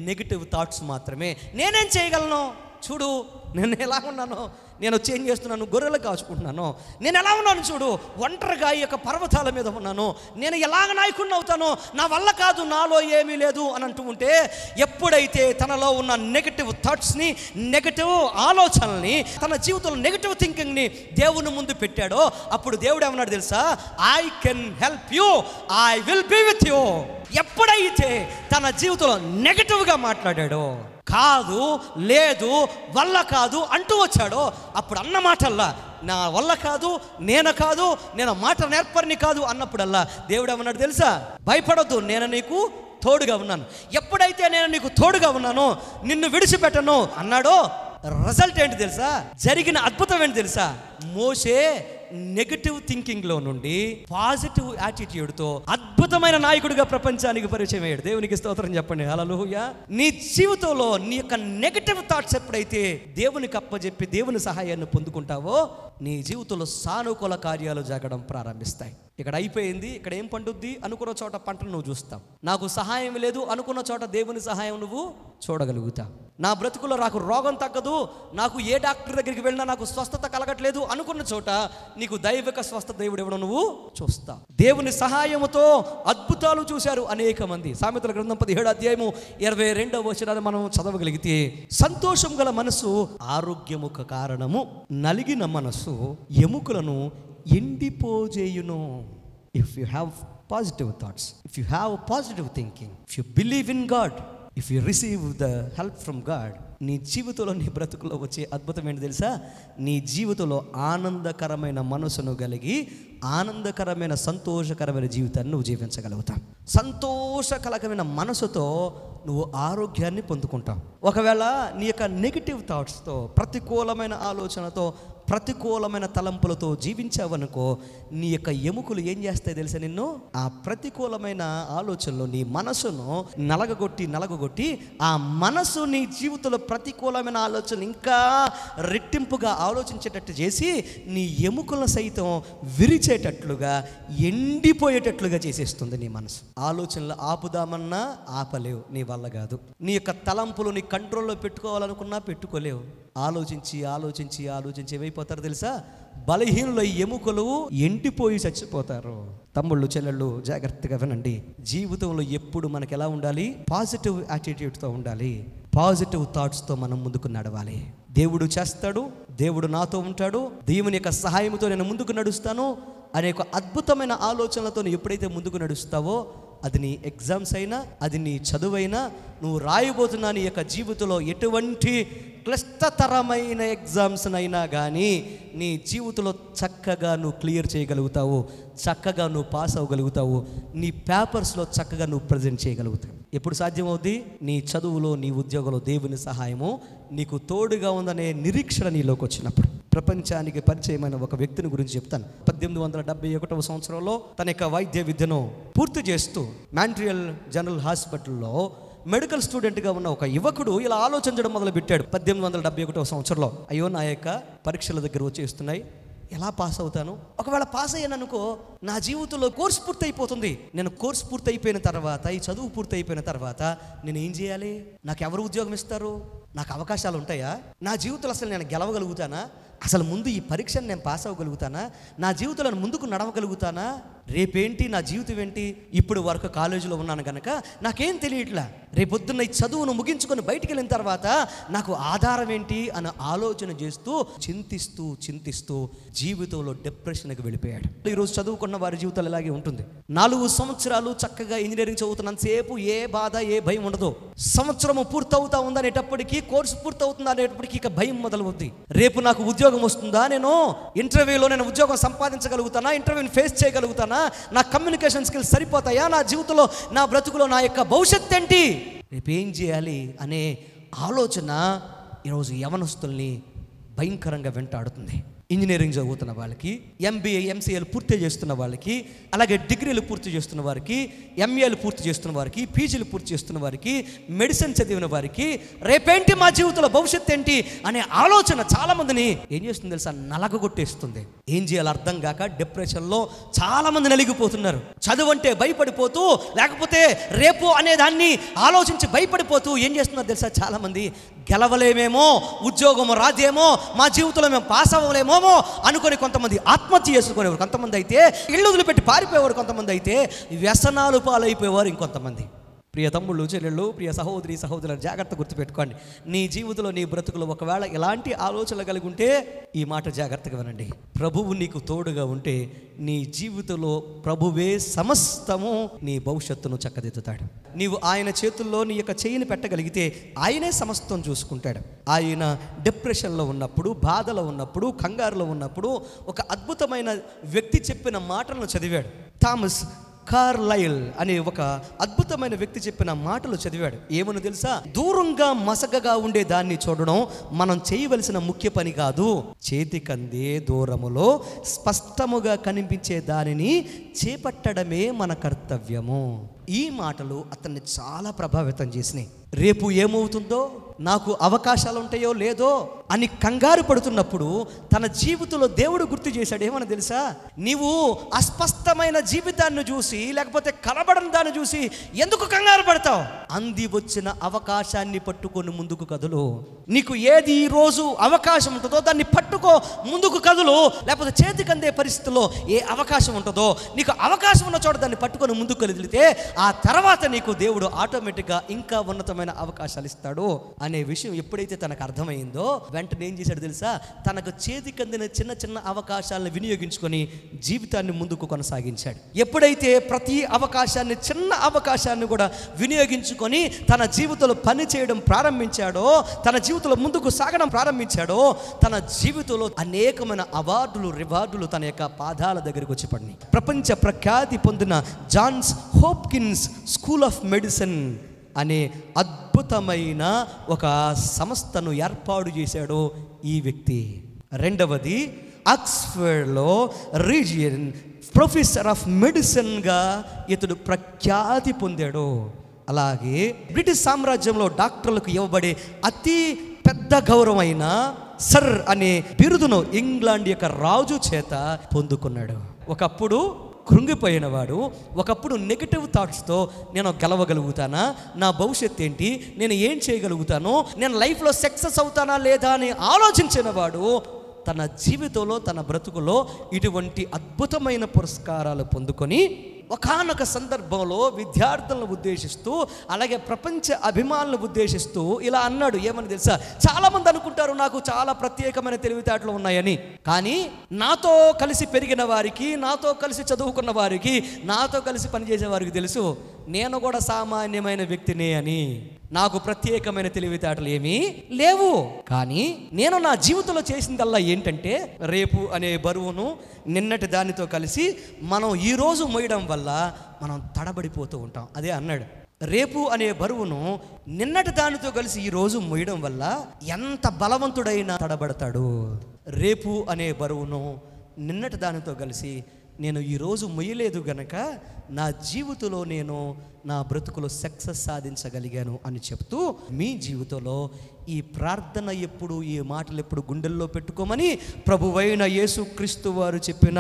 నెగిటివ్ థాట్స్ మాత్రమే, నేనేం చేయగలను? చూడు నేను ఎలా ఉన్నాను, నేను వచ్చి ఏం చేస్తున్నాను, గొర్రెలు కాచుకుంటున్నాను, నేను ఎలా ఉన్నాను చూడు, ఒంటరిగా ఈ యొక్క పర్వతాల మీద ఉన్నాను, నేను ఎలాగ నాయకుడిని అవుతాను, నా వల్ల కాదు, నాలో ఏమీ లేదు అని అంటూ ఉంటే, ఎప్పుడైతే తనలో ఉన్న నెగటివ్ థాట్స్ని, నెగటివ్ ఆలోచనల్ని, తన జీవితంలో నెగటివ్ థింకింగ్ని దేవుని ముందు పెట్టాడో, అప్పుడు దేవుడు ఏమన్నాడు తెలుసా? I can help you, I will be with you. ఎప్పుడైతే తన జీవితంలో నెగటివ్గా మాట్లాడాడో, కాదు, లేదు, వల్ల కాదు అంటూ వచ్చాడో, అప్పుడు అన్న మాటల్లా నా వల్ల కాదు, నేను మాట నేర్పరిని కాదు అన్నప్పుడల్లా దేవుడు ఏమన్నాడు తెలుసా? భయపడొద్దు, నేను నీకు తోడుగా ఉన్నాను. ఎప్పుడైతే నేను నీకు తోడుగా ఉన్నానో, నిన్ను విడిచిపెట్టను అన్నాడో, రిజల్ట్ ఏంటి తెలుసా? జరిగిన అద్భుతం ఏంటి తెలుసా? మోషే నెగటివ్ థింకింగ్లో నుండి పాజిటివ్ యాటిట్యూడ్తో అద్భుతమైన నాయకుడిగా ప్రపంచానికి పరిచయం అయ్యాడు. దేవునికి స్తోత్రం చెప్పండి, హల్లెలూయా. నీ జీవితంలో నీ యొక్క నెగటివ్ థాట్స్ ఎప్పుడైతే దేవునికి అప్పచెప్పి దేవుని సహాయాన్ని పొందుకుంటావో, నీ జీవితంలో సానుకూల కార్యాలు జరగడం ప్రారంభిస్తాయి. ఇక్కడ అయిపోయింది, ఇక్కడ ఏం పండుద్ది అనుకున్న చోట పంటను నువ్వు చూస్తావు, నాకు సహాయం లేదు అనుకున్న చోట దేవుని సహాయం నువ్వు చూడగలుగుతావు. నా బ్రతుకులో నాకు రోగం తగ్గదు, నాకు ఏ డాక్టర్ దగ్గరికి వెళ్ళినా నాకు స్వస్థత కలగట్లేదు అనుకున్న చోట నీకు దైవిక స్వస్థత దేవుడు ఇవ్వడం నువ్వు చూస్తావు. దేవుని సహాయముతో అద్భుతాలు చూశారు అనేక మంది. సామెతల గ్రంథం 17వ అధ్యాయము 22వ వచనాన్ని మనం చదవగలిగితే, సంతోషం గల మనసు ఆరోగ్యముకు కారణము, నలిగిన మనసు ఎముకలను ఎండిపోజేయును. If you have positive thoughts, if you have positive thinking, if you believe in God, if you receive the help from God, నీ జీవితంలో, నీ బ్రతుకులో వచ్చే అద్భుతం ఏంటి తెలుసా? నీ జీవితంలో ఆనందకరమైన మనసును కలిగి ఆనందకరమైన సంతోషకరమైన జీవితాన్ని నువ్వు జీవించగలుగుతావు. సంతోషకరమైన మనసుతో నువ్వు ఆరోగ్యాన్ని పొందుకుంటావు. ఒకవేళ నీ యొక్క నెగిటివ్ థాట్స్తో, ప్రతికూలమైన ఆలోచనతో, ప్రతికూలమైన తలంపులతో జీవించావనుకో, నీ యొక్క ఎముకలు ఏం చేస్తాయి తెలుసా? నిన్ను ఆ ప్రతికూలమైన ఆలోచనలు నీ మనసును నలగగొట్టి ఆ మనసు నీ జీవితంలో ప్రతికూలమైన ఆలోచనలు ఇంకా రెట్టింపుగా ఆలోచించేటట్టు చేసి నీ ఎముకలను సైతం విరిచేటట్లుగా, ఎండిపోయేటట్లుగా చేసేస్తుంది నీ మనసు. ఆలోచనలు ఆపుదామన్నా ఆపలేవు, నీ వల్ల కాదు. నీ యొక్క తలంపులు నీ కంట్రోల్లో పెట్టుకోవాలనుకున్నా పెట్టుకోలేవు. ఆలోచించి ఏమైపోతారు తెలుసా? బలహీనుల ఎముకలు ఎండిపోయి చచ్చిపోతారు. తమ్ముళ్ళు, చెల్లెళ్ళు, జాగ్రత్తగా వినండి. జీవితంలో ఎప్పుడు మనకు ఎలా ఉండాలి? పాజిటివ్ యాటిట్యూడ్తో ఉండాలి. పాజిటివ్ థాట్స్తో మనం ముందుకు నడవాలి. దేవుడు చేస్తాడు, దేవుడు నాతో ఉంటాడు, దేవుని యొక్క సహాయంతో నేను ముందుకు నడుస్తాను అనే ఒక అద్భుతమైన ఆలోచనలతో ఎప్పుడైతే ముందుకు నడుస్తావో, అది నీ ఎగ్జామ్స్ అయినా, అది నీ చదువైనా, నువ్వు రాయబోతున్నా నీ యొక్క జీవితంలో ఎటువంటి క్లిష్టతరమైన ఎగ్జామ్స్నైనా కానీ నీ జీవితంలో చక్కగా నువ్వు క్లియర్ చేయగలుగుతావు, చక్కగా నువ్వు పాస్ అవ్వగలుగుతావు, నీ పేపర్స్లో చక్కగా నువ్వు ప్రజెంట్ చేయగలుగుతావు. ఎప్పుడు సాధ్యమవుద్ది? నీ చదువులో, నీ ఉద్యోగంలో దేవుని సహాయము నీకు తోడుగా ఉందనే నిరీక్షణ నీలోకి వచ్చినప్పుడు. ప్రపంచానికి పరిచయమైన ఒక వ్యక్తిని గురించి చెప్తాను. 1871 సంవత్సరంలో తన యొక్క వైద్య విద్యను పూర్తి చేస్తూ మాంట్రియల్ జనరల్ హాస్పిటల్లో మెడికల్ స్టూడెంట్గా ఉన్న ఒక యువకుడు ఇలా ఆలోచించడం మొదలుపెట్టాడు. 1871 సంవత్సరంలో, అయ్యో నా యొక్క పరీక్షల దగ్గర వచ్చేస్తున్నాయి, ఎలా పాస్ అవుతాను? ఒకవేళ పాస్ అయ్యాను అనుకో, నా జీవితంలో కోర్స్ పూర్తి అయిపోతుంది. నేను కోర్స్ పూర్తి అయిపోయిన తర్వాత, ఈ చదువు పూర్తి అయిపోయిన తర్వాత నేను ఏం చేయాలి? నాకు ఎవరు ఉద్యోగం ఇస్తారు? నాకు అవకాశాలు ఉంటాయా? నా జీవితంలో అసలు నేను గెలవగలుగుతానా? అసలు ముందు ఈ పరీక్షను నేను పాస్ అవ్వగలుగుతానా? నా జీవితంలో ముందుకు నడవగలుగుతానా? రేపేంటి నా జీవితం ఏంటి? ఇప్పుడు వరకు కాలేజీలో ఉన్నాను కనుక నాకేం తెలియట్లా. రేపొద్దున్న ఈ చదువును ముగించుకొని బయటికి వెళ్ళిన తర్వాత నాకు ఆధారం ఏంటి అని ఆలోచన చేస్తూ చింతిస్తూ జీవితంలో డిప్రెషన్కి వెళ్ళిపోయాడు. ఈరోజు చదువుకున్న వారి జీవితాలు ఇలాగే ఉంటుంది. 4 సంవత్సరాలు చక్కగా ఇంజనీరింగ్ చదువుతున్నంతసేపు ఏ బాధ, ఏ భయం ఉండదు. సంవత్సరము పూర్తవుతా ఉందనేటప్పటికీ, కోర్సు పూర్తవుతుంది అనేటప్పటికీ ఇక భయం మొదలవుద్ది. రేపు నాకు ఉద్యోగం వస్తుందా? నేను ఇంటర్వ్యూలో నేను ఉద్యోగం సంపాదించగలుగుతానా? ఇంటర్వ్యూని ఫేస్ చేయగలుగుతానా? నా కమ్యూనికేషన్ స్కిల్స్ సరిపోతాయా? నా జీవితంలో, నా బ్రతుకులో నా యొక్క భవిష్యత్తు ఏంటి? రేపు ఏం చేయాలి అనే ఆలోచన ఈరోజు యవనస్తుల్ని భయంకరంగా వెంటాడుతుంది. ఇంజనీరింగ్ చదువుతున్న వాళ్ళకి, MBA, MCAలు పూర్తి చేస్తున్న వాళ్ళకి, అలాగే డిగ్రీలు పూర్తి చేస్తున్న వారికి, MAలు పూర్తి చేస్తున్న వారికి, PGలు పూర్తి చేస్తున్న వారికి, మెడిసిన్ చదివిన వారికి రేపేంటి మా జీవితంలో భవిష్యత్తు ఏంటి అనే ఆలోచన చాలామందిని ఏం చేస్తుంది తెలుసా? నలగగొట్టేస్తుంది. ఏం చేయాలో అర్థం కాక డిప్రెషన్లో చాలామంది నలిగిపోతున్నారు. చదువు అంటే భయపడిపోతూ, లేకపోతే రేపు అనే దాన్ని ఆలోచించి భయపడిపోతూ ఏం చేస్తున్నారు తెలుసా? చాలామంది గెలవలేమేమో, ఉద్యోగం రాదేమో, మా జీవితంలో మేము పాస్ అవ్వలేమో అనుకొని కొంతమంది ఆత్మహత్య చేసుకునేవారు, కొంతమంది అయితే ఇళ్ళు వదిలిపెట్టి పారిపోయేవారు, కొంతమంది అయితే వ్యసనాలు పాలైపోయేవారు, ఇంకొంతమంది. ప్రియ తమ్ముళ్ళు, చెల్లెళ్ళు, ప్రియ సహోదరి, సహోదరులు, జాగ్రత్త గుర్తుపెట్టుకోండి. నీ జీవితంలో, నీ బ్రతుకులో ఒకవేళ ఎలాంటి ఆలోచనలు కలిగి ఉంటే ఈ మాట జాగ్రత్తగా వినండి. ప్రభువు నీకు తోడుగా ఉంటే నీ జీవితంలో ప్రభువే సమస్తము నీ భవిష్యత్తును చక్కదిద్దుతాడు. నీవు ఆయన చేతుల్లో నీ యొక్క చేయిని పెట్టగలిగితే ఆయనే సమస్తం చూసుకుంటాడు. ఆయన డిప్రెషన్లో ఉన్నప్పుడు, బాధలో ఉన్నప్పుడు, కంగారులో ఉన్నప్పుడు ఒక అద్భుతమైన వ్యక్తి చెప్పిన మాటలను చదివాడు. థామస్ కార్లైల్ అనే ఒక అద్భుతమైన వ్యక్తి చెప్పిన మాటలు చదివాడు. ఏమని తెలుసా? దూరంగా మసకగా ఉండే దాన్ని చూడడం మనం చేయవలసిన ముఖ్య పని కాదు, చేతికందే దూరములో స్పష్టముగా కనిపించే దానిని చేపట్టడమే మన కర్తవ్యము. ఈ మాటలు అతన్ని చాలా ప్రభావితం చేసినాయి. రేపు ఏమవుతుందో, నాకు అవకాశాలు ఉంటాయో లేదో అని కంగారు పడుతున్నప్పుడు తన జీవితంలో దేవుడు గుర్తు చేశాడు. ఏమని తెలుసా? నీవు అస్పష్టమైన జీవితాన్ని చూసి, లేకపోతే కనబడని దాన్ని చూసి ఎందుకు కంగారు పడతావు? అంది వచ్చిన అవకాశాన్ని పట్టుకొని ముందుకు కదులు. నీకు ఏది ఈ రోజు అవకాశం ఉంటుందో దాన్ని పట్టుకో, ముందుకు కదులు. లేకపోతే చేతికి అందే పరిస్థితుల్లో ఏ అవకాశం ఉంటుందో, నీకు అవకాశం ఉన్న చోట దాన్ని పట్టుకొని ముందుకు కదిలితే ఆ తర్వాత నీకు దేవుడు ఆటోమేటిక్గా ఇంకా ఉన్నతమైన అవకాశాలు ఇస్తాడు అనే విషయం ఎప్పుడైతే తనకు అర్థమైందో వెంటనే ఏం చేశాడు తెలుసా? తనకు చేతికి అందిన చిన్న చిన్న అవకాశాలను వినియోగించుకొని జీవితాన్ని ముందుకు కొనసాగించాడు. ఎప్పుడైతే ప్రతి అవకాశాన్ని, చిన్న అవకాశాన్ని కూడా వినియోగించుకొని తన జీవితంలో పని చేయడం ప్రారంభించాడో, తన జీవితంలో ముందుకు సాగడం ప్రారంభించాడో, తన జీవితంలో అనేకమైన అవార్డులు, రివార్డులు తన యొక్క పాదాల దగ్గరికి వచ్చి పడినాయి. ప్రపంచ ప్రఖ్యాతి పొందిన Johns Hopkins school of medicine అనే అద్భుతమైన ఒక సంస్థను ఏర్పాటు చేశాడు ఈ వ్యక్తి. రెండవది, ఆక్స్ఫర్డ్లో రీజియన్ ప్రొఫెసర్ ఆఫ్ మెడిసిన్గా ఇతడు ప్రఖ్యాతి పొందాడు. అలాగే బ్రిటిష్ సామ్రాజ్యంలో డాక్టర్లకు ఇవ్వబడే అతి పెద్ద గౌరవమైన సర్ అనే బిరుదును ఇంగ్లాండ్ యొక్క రాజు చేత పొందుకున్నాడు. ఒకప్పుడు కృంగిపోయిన వాడు, ఒకప్పుడు నెగిటివ్ థాట్స్తో నేను గెలవగలుగుతానా, నా భవిష్యత్తు ఏంటి, నేను ఏం చేయగలుగుతాను, నేను లైఫ్లో సక్సెస్ అవుతానా లేదా అని ఆలోచించిన వాడు తన జీవితంలో, తన బ్రతుకులో ఇటువంటి అద్భుతమైన పురస్కారాలు పొందుకొని ఒకానొక సందర్భంలో విద్యార్థులను ఉద్దేశిస్తూ, అలాగే ప్రపంచ అభిమానులను ఉద్దేశిస్తూ ఇలా అన్నాడు. ఏమని తెలుసా? చాలామంది అనుకుంటారు నాకు చాలా ప్రత్యేకమైన తెలివితేటలు ఉన్నాయని, కానీ నాతో కలిసి పెరిగిన వారికి, నాతో కలిసి చదువుకున్న వారికి, నాతో కలిసి పనిచేసే వారికి తెలుసు నేను కూడా సామాన్యమైన వ్యక్తినే అని. నాకు ప్రత్యేకమైన తెలివితేటలు ఏమీ లేవు. కానీ నేను నా జీవితంలో చేసిందల్లా ఏంటంటే, రేపు అనే బరువును నిన్నటి దానితో కలిసి మనం ఈరోజు మోయడం వల్ల మనం తడబడిపోతూ ఉంటాం. అదే అన్నాడు, రేపు అనే బరువును నిన్నటి దానితో కలిసి ఈరోజు మోయడం వల్ల ఎంత బలవంతుడైనా తడబడతాడు. రేపు అనే బరువును నిన్నటి దానితో కలిసి నేను ఈరోజు మొయ్యలేదు గనక నా జీవితంలో నేను నా బ్రతుకులో సక్సెస్ సాధించగలిగాను అని చెప్తూ, మీ జీవితంలో ఈ ప్రార్థన ఎప్పుడు, ఈ మాటలు ఎప్పుడు గుండెల్లో పెట్టుకోమని ప్రభువైన యేసుక్రీస్తు వారు చెప్పిన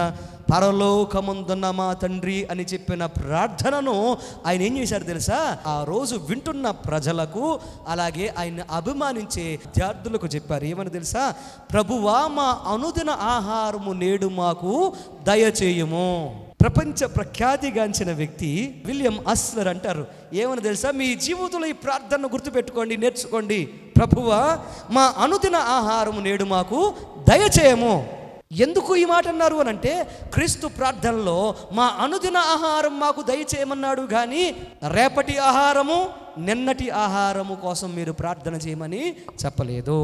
పరలోకమందున్న మా తండ్రి అని చెప్పిన ప్రార్థనను ఆయన ఏం చేశారు తెలుసా? ఆ రోజు వింటున్న ప్రజలకు, అలాగే ఆయన అభిమానించే విద్యార్థులకు చెప్పారు. ఏమని తెలుసా? ప్రభువా, మా అనుదిన ఆహారము నేడు మాకు దయచేయము. ప్రపంచ ప్రఖ్యాతిగాంచిన వ్యక్తి విలియం అస్లర్ అంటారు. ఏమని తెలుసా? మీ జీవితంలో ఈ ప్రార్థనను గుర్తుపెట్టుకోండి, నేర్చుకోండి. ప్రభువా, మా అనుదిన ఆహారము నేడు మాకు దయచేయము. ఎందుకు ఈ మాట అన్నారు అని అంటే, క్రీస్తు ప్రార్థనలో మా అనుదిన ఆహారం మాకు దయచేయమన్నాడు, కానీ రేపటి ఆహారము, నిన్నటి ఆహారము కోసం మీరు ప్రార్థన చేయమని చెప్పలేదు.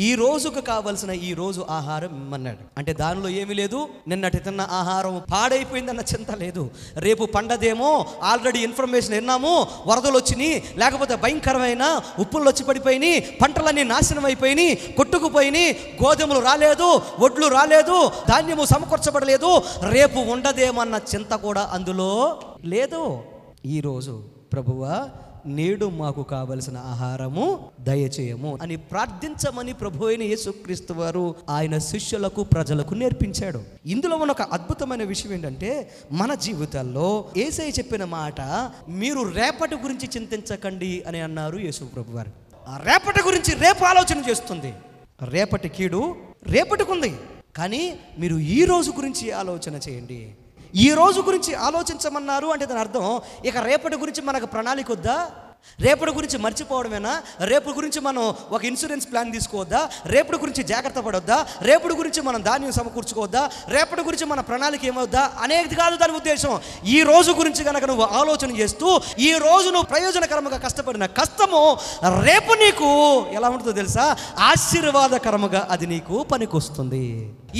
ఈ రోజుకు కావలసిన ఈ రోజు ఆహారం ఇమ్మన్నాడు. అంటే దానిలో ఏమీ లేదు, నిన్నటి తిన్న ఆహారం పాడైపోయిందన్న చింత లేదు. రేపు పండదేమో, ఆల్రెడీ ఇన్ఫర్మేషన్ విన్నాము, వరదలు వచ్చినాయి, లేకపోతే భయంకరమైన ఉప్పులు వచ్చి పడిపోయినాయి, పంటలన్నీ నాశనం అయిపోయినాయి, కొట్టుకుపోయినాయి, గోధుమలు రాలేదు, వడ్లు రాలేదు, ధాన్యము సమకూర్చబడలేదు, రేపు ఉండదేమన్న చింత కూడా అందులో లేదు. ఈరోజు ప్రభువా, నేడు మాకు కావలసిన ఆహారము దయచేయము అని ప్రార్థించమని ప్రభు అయిన యేసుక్రీస్తు వారు ఆయన శిష్యులకు, ప్రజలకు నేర్పించాడు. ఇందులో ఉన్న ఒక అద్భుతమైన విషయం ఏంటంటే, మన జీవితాల్లో యేసయ్య చెప్పిన మాట, మీరు రేపటి గురించి చింతించకండి అని అన్నారు యేసు ప్రభు వారు. ఆ రేపటి గురించి రేపు ఆలోచన చేస్తుంది. రేపటి కీడు రేపటికి ఉంది, కానీ మీరు ఈ రోజు గురించి ఆలోచన చేయండి. ఈ రోజు గురించి ఆలోచించమన్నారు అంటే దాని అర్థం, ఇక రేపటి గురించి మనకు ప్రణాళిక వద్దా? రేపటి గురించి మర్చిపోవడమేనా? రేపటి గురించి మనం ఒక ఇన్సూరెన్స్ ప్లాన్ తీసుకోవద్దా? రేపటి గురించి జాగ్రత్త పడొద్దా? రేపటి గురించి మనం ధాన్యం సమకూర్చుకోవద్దా? రేపటి గురించి మన ప్రణాళిక ఏమవుద్దా అనేది కాదు దాని ఉద్దేశం. ఈ రోజు గురించి కనుక నువ్వు ఆలోచన చేస్తూ, ఈ రోజు నువ్వు ప్రయోజనకరంగా కష్టపడిన కష్టము రేపు నీకు ఎలా ఉంటుందో తెలుసా? ఆశీర్వాదకరముగా అది నీకు పనికొస్తుంది.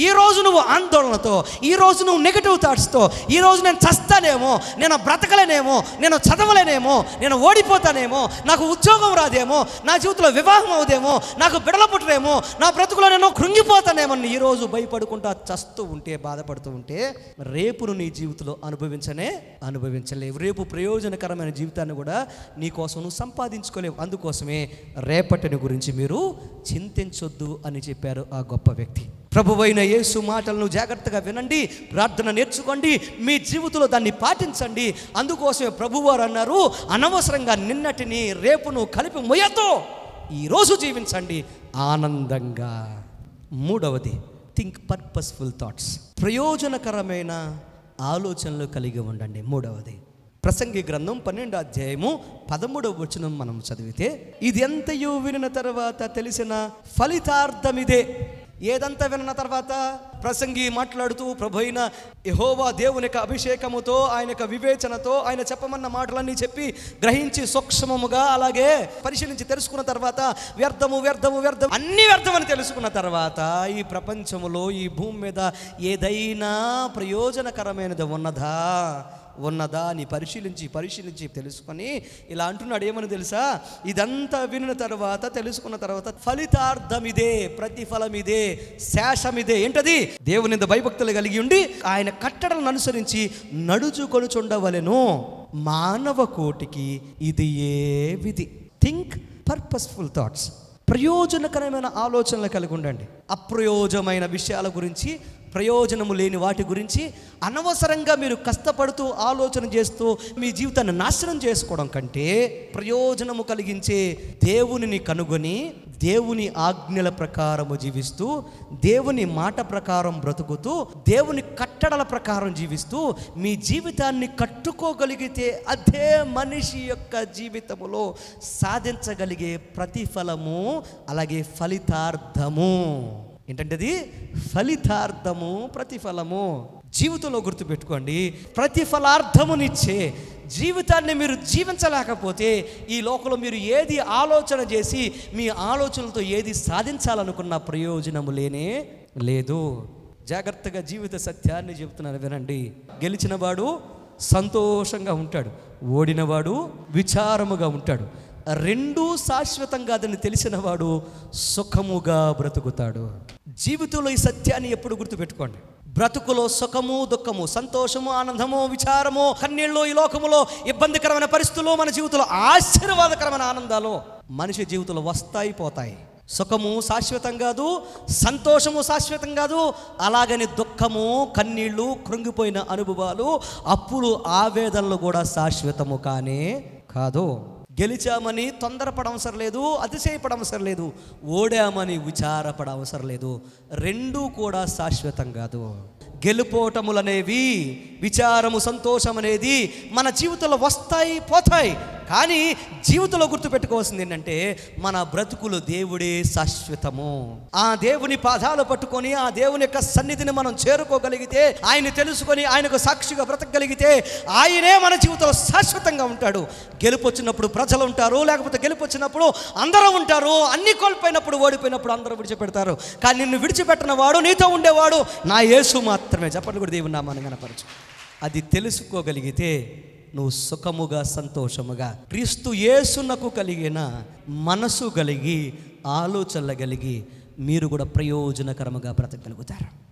ఈ రోజు నువ్వు ఆందోళనతో, ఈ రోజు నువ్వు నెగిటివ్ థాట్స్తో, ఈ రోజు నేను చస్తానేమో, నేను బ్రతకలేనేమో, నేను చదవలేనేమో, నేను ఓడిపోతానేమో, నాకు ఉద్యోగం రాదేమో, నా జీవితంలో వివాహం అవుదేమో, నాకు బిడల పుట్టరేమో, నా బ్రతుకులో నేను కృంగిపోతానేమో ఈ రోజు భయపడుకుంటా చస్తూ ఉంటే, బాధపడుతూ ఉంటే, రేపును నీ జీవితంలో అనుభవించలేవు. రేపు ప్రయోజనకరమైన జీవితాన్ని కూడా నీ కోసం నువ్వు సంపాదించుకోలేవు. అందుకోసమే రేపటిని గురించి మీరు చింతించొద్దు అని చెప్పారు ఆ గొప్ప వ్యక్తి. ప్రభువైన యేసు మాటలను జాగ్రత్తగా వినండి, ప్రార్థన నేర్చుకోండి, మీ జీవితంలో దాన్ని పాటించండి. అందుకోసమే ప్రభువారు అన్నారు, అనవసరంగా నిన్నటిని రేపును కలిపి మొయ్యతో ఈరోజు జీవించండి ఆనందంగా. మూడవది, థింక్ పర్పస్ఫుల్ థాట్స్. ప్రయోజనకరమైన ఆలోచనలు కలిగి ఉండండి. మూడవది, ప్రసంగి గ్రంథం 12వ అధ్యాయము 13వ వచనం మనం చదివితే, ఇది ఎంతయో వినిన తర్వాత తెలిసిన ఫలితార్థమిదే. ఏదంతా విన్న తర్వాత ప్రసంగి మాట్లాడుతూ, ప్రభు అయిన యెహోవా దేవుని యొక్క అభిషేకముతో, ఆయన యొక్క వివేచనతో, ఆయన చెప్పమన్న మాటలన్నీ చెప్పి గ్రహించి సూక్ష్మముగా అలాగే పరిశీలించి తెలుసుకున్న తర్వాత, వ్యర్థము అన్ని వ్యర్థమని తెలుసుకున్న తర్వాత, ఈ ప్రపంచములో, ఈ భూమి మీద ఏదైనా ప్రయోజనకరమైనది ఉన్నదా? ఉన్నదా అని పరిశీలించి తెలుసుకొని ఇలా అంటున్నాడు. ఏమని తెలుసా? ఇదంతా విన్న తర్వాత, తెలుసుకున్న తర్వాత ఫలితార్థం ఇదే, ప్రతిఫలం ఇదే, శేషం ఇదే. ఏంటది? దేవుని యందు భయభక్తులు కలిగి ఉండి ఆయన కట్టడలను అనుసరించి నడుచుకొనుచుండవలెను. మానవ కోటికి ఇది ఏ విధి. Think purposeful thoughts. ప్రయోజనకరమైన ఆలోచనలు కలిగి ఉండండి. అప్రయోజనమైన విషయాల గురించి, ప్రయోజనము లేని వాటి గురించి అనవసరంగా మీరు కష్టపడుతూ ఆలోచన చేస్తూ మీ జీవితాన్ని నాశనం చేసుకోవడం కంటే, ప్రయోజనము కలిగించే దేవునిని కనుగొని దేవుని ఆజ్ఞల ప్రకారము జీవిస్తూ, దేవుని మాట ప్రకారం బ్రతుకుతూ, దేవుని కట్టడల ప్రకారం జీవిస్తూ మీ జీవితాన్ని కట్టుకోగలిగితే అదే మనిషి యొక్క జీవితములో సాధించగలిగే ప్రతిఫలము, అలాగే ఫలితార్థము. ఏంటంటే అది ఫలితార్థము, ప్రతిఫలము. జీవితంలో గుర్తుపెట్టుకోండి, ప్రతిఫలార్థమునిచ్చే జీవితాన్ని మీరు జీవించలేకపోతే ఈ లోకంలో మీరు ఏది ఆలోచన చేసి మీ ఆలోచనలతో ఏది సాధించాలనుకున్న ప్రయోజనము లేనే లేదు. జాగ్రత్తగా జీవిత సత్యాన్ని చెబుతున్నాను, వినండి. గెలిచినవాడు సంతోషంగా ఉంటాడు, ఓడినవాడు విచారముగా ఉంటాడు. రెండూ శాశ్వతం కాదని తెలిసినవాడు సుఖముగా బ్రతుకుతాడు. జీవితంలో ఈ సత్యాన్ని ఎప్పుడు గుర్తుపెట్టుకోండి. బ్రతుకులో సుఖము, దుఃఖము, సంతోషము, ఆనందము, విచారము, కన్నీళ్ళు, ఈ లోకములో ఇబ్బందికరమైన పరిస్థితులు, మన జీవితంలో ఆశీర్వాదకరమైన ఆనందాలు మనిషి జీవితంలో వస్తాయి, పోతాయి. సుఖము శాశ్వతం కాదు, సంతోషము శాశ్వతం కాదు. అలాగని దుఃఖము, కన్నీళ్ళు, కృంగిపోయిన అనుభవాలు, అప్పులు, ఆవేదనలు కూడా శాశ్వతము కానే కాదు. గెలిచామని తొందరపడవసరం లేదు, అతిశయపడవసరం లేదు. ఓడామని విచారపడవసరం లేదు. రెండూ కూడా శాశ్వతం కాదు. గెలుపోటములనేవి, విచారము, సంతోషం అనేది మన జీవితంలో వస్తాయి, పోతాయి. కానీ జీవితంలో గుర్తుపెట్టుకోవాల్సింది ఏంటంటే మన బ్రతుకులు దేవుడే శాశ్వతము. ఆ దేవుని పాదాలు పట్టుకొని ఆ దేవుని యొక్క సన్నిధిని మనం చేరుకోగలిగితే, ఆయన తెలుసుకొని ఆయనకు సాక్షిగా బ్రతకగలిగితే ఆయనే మన జీవితంలో శాశ్వతంగా ఉంటాడు. గెలుపు వచ్చినప్పుడు ప్రజలు ఉంటారు, లేకపోతే గెలుపు వచ్చినప్పుడు అందరూ ఉంటారు. అన్ని కోల్పోయినప్పుడు, ఓడిపోయినప్పుడు అందరూ విడిచిపెడతారు. కానీ నిన్ను విడిచిపెట్టిన వాడు, నీతో ఉండేవాడు నా యేసు మాత్రమే. చెప్పండి కూడా దేవుని నామాన్ని కనపరచు. అది తెలుసుకోగలిగితే నువ్వు సుఖముగా, సంతోషముగా క్రీస్తు యేసునకు కలిగిన మనసు కలిగి, ఆలోచనలు కలిగి మీరు కూడా ప్రయోజనకరముగా బ్రతకగలుగుతారు.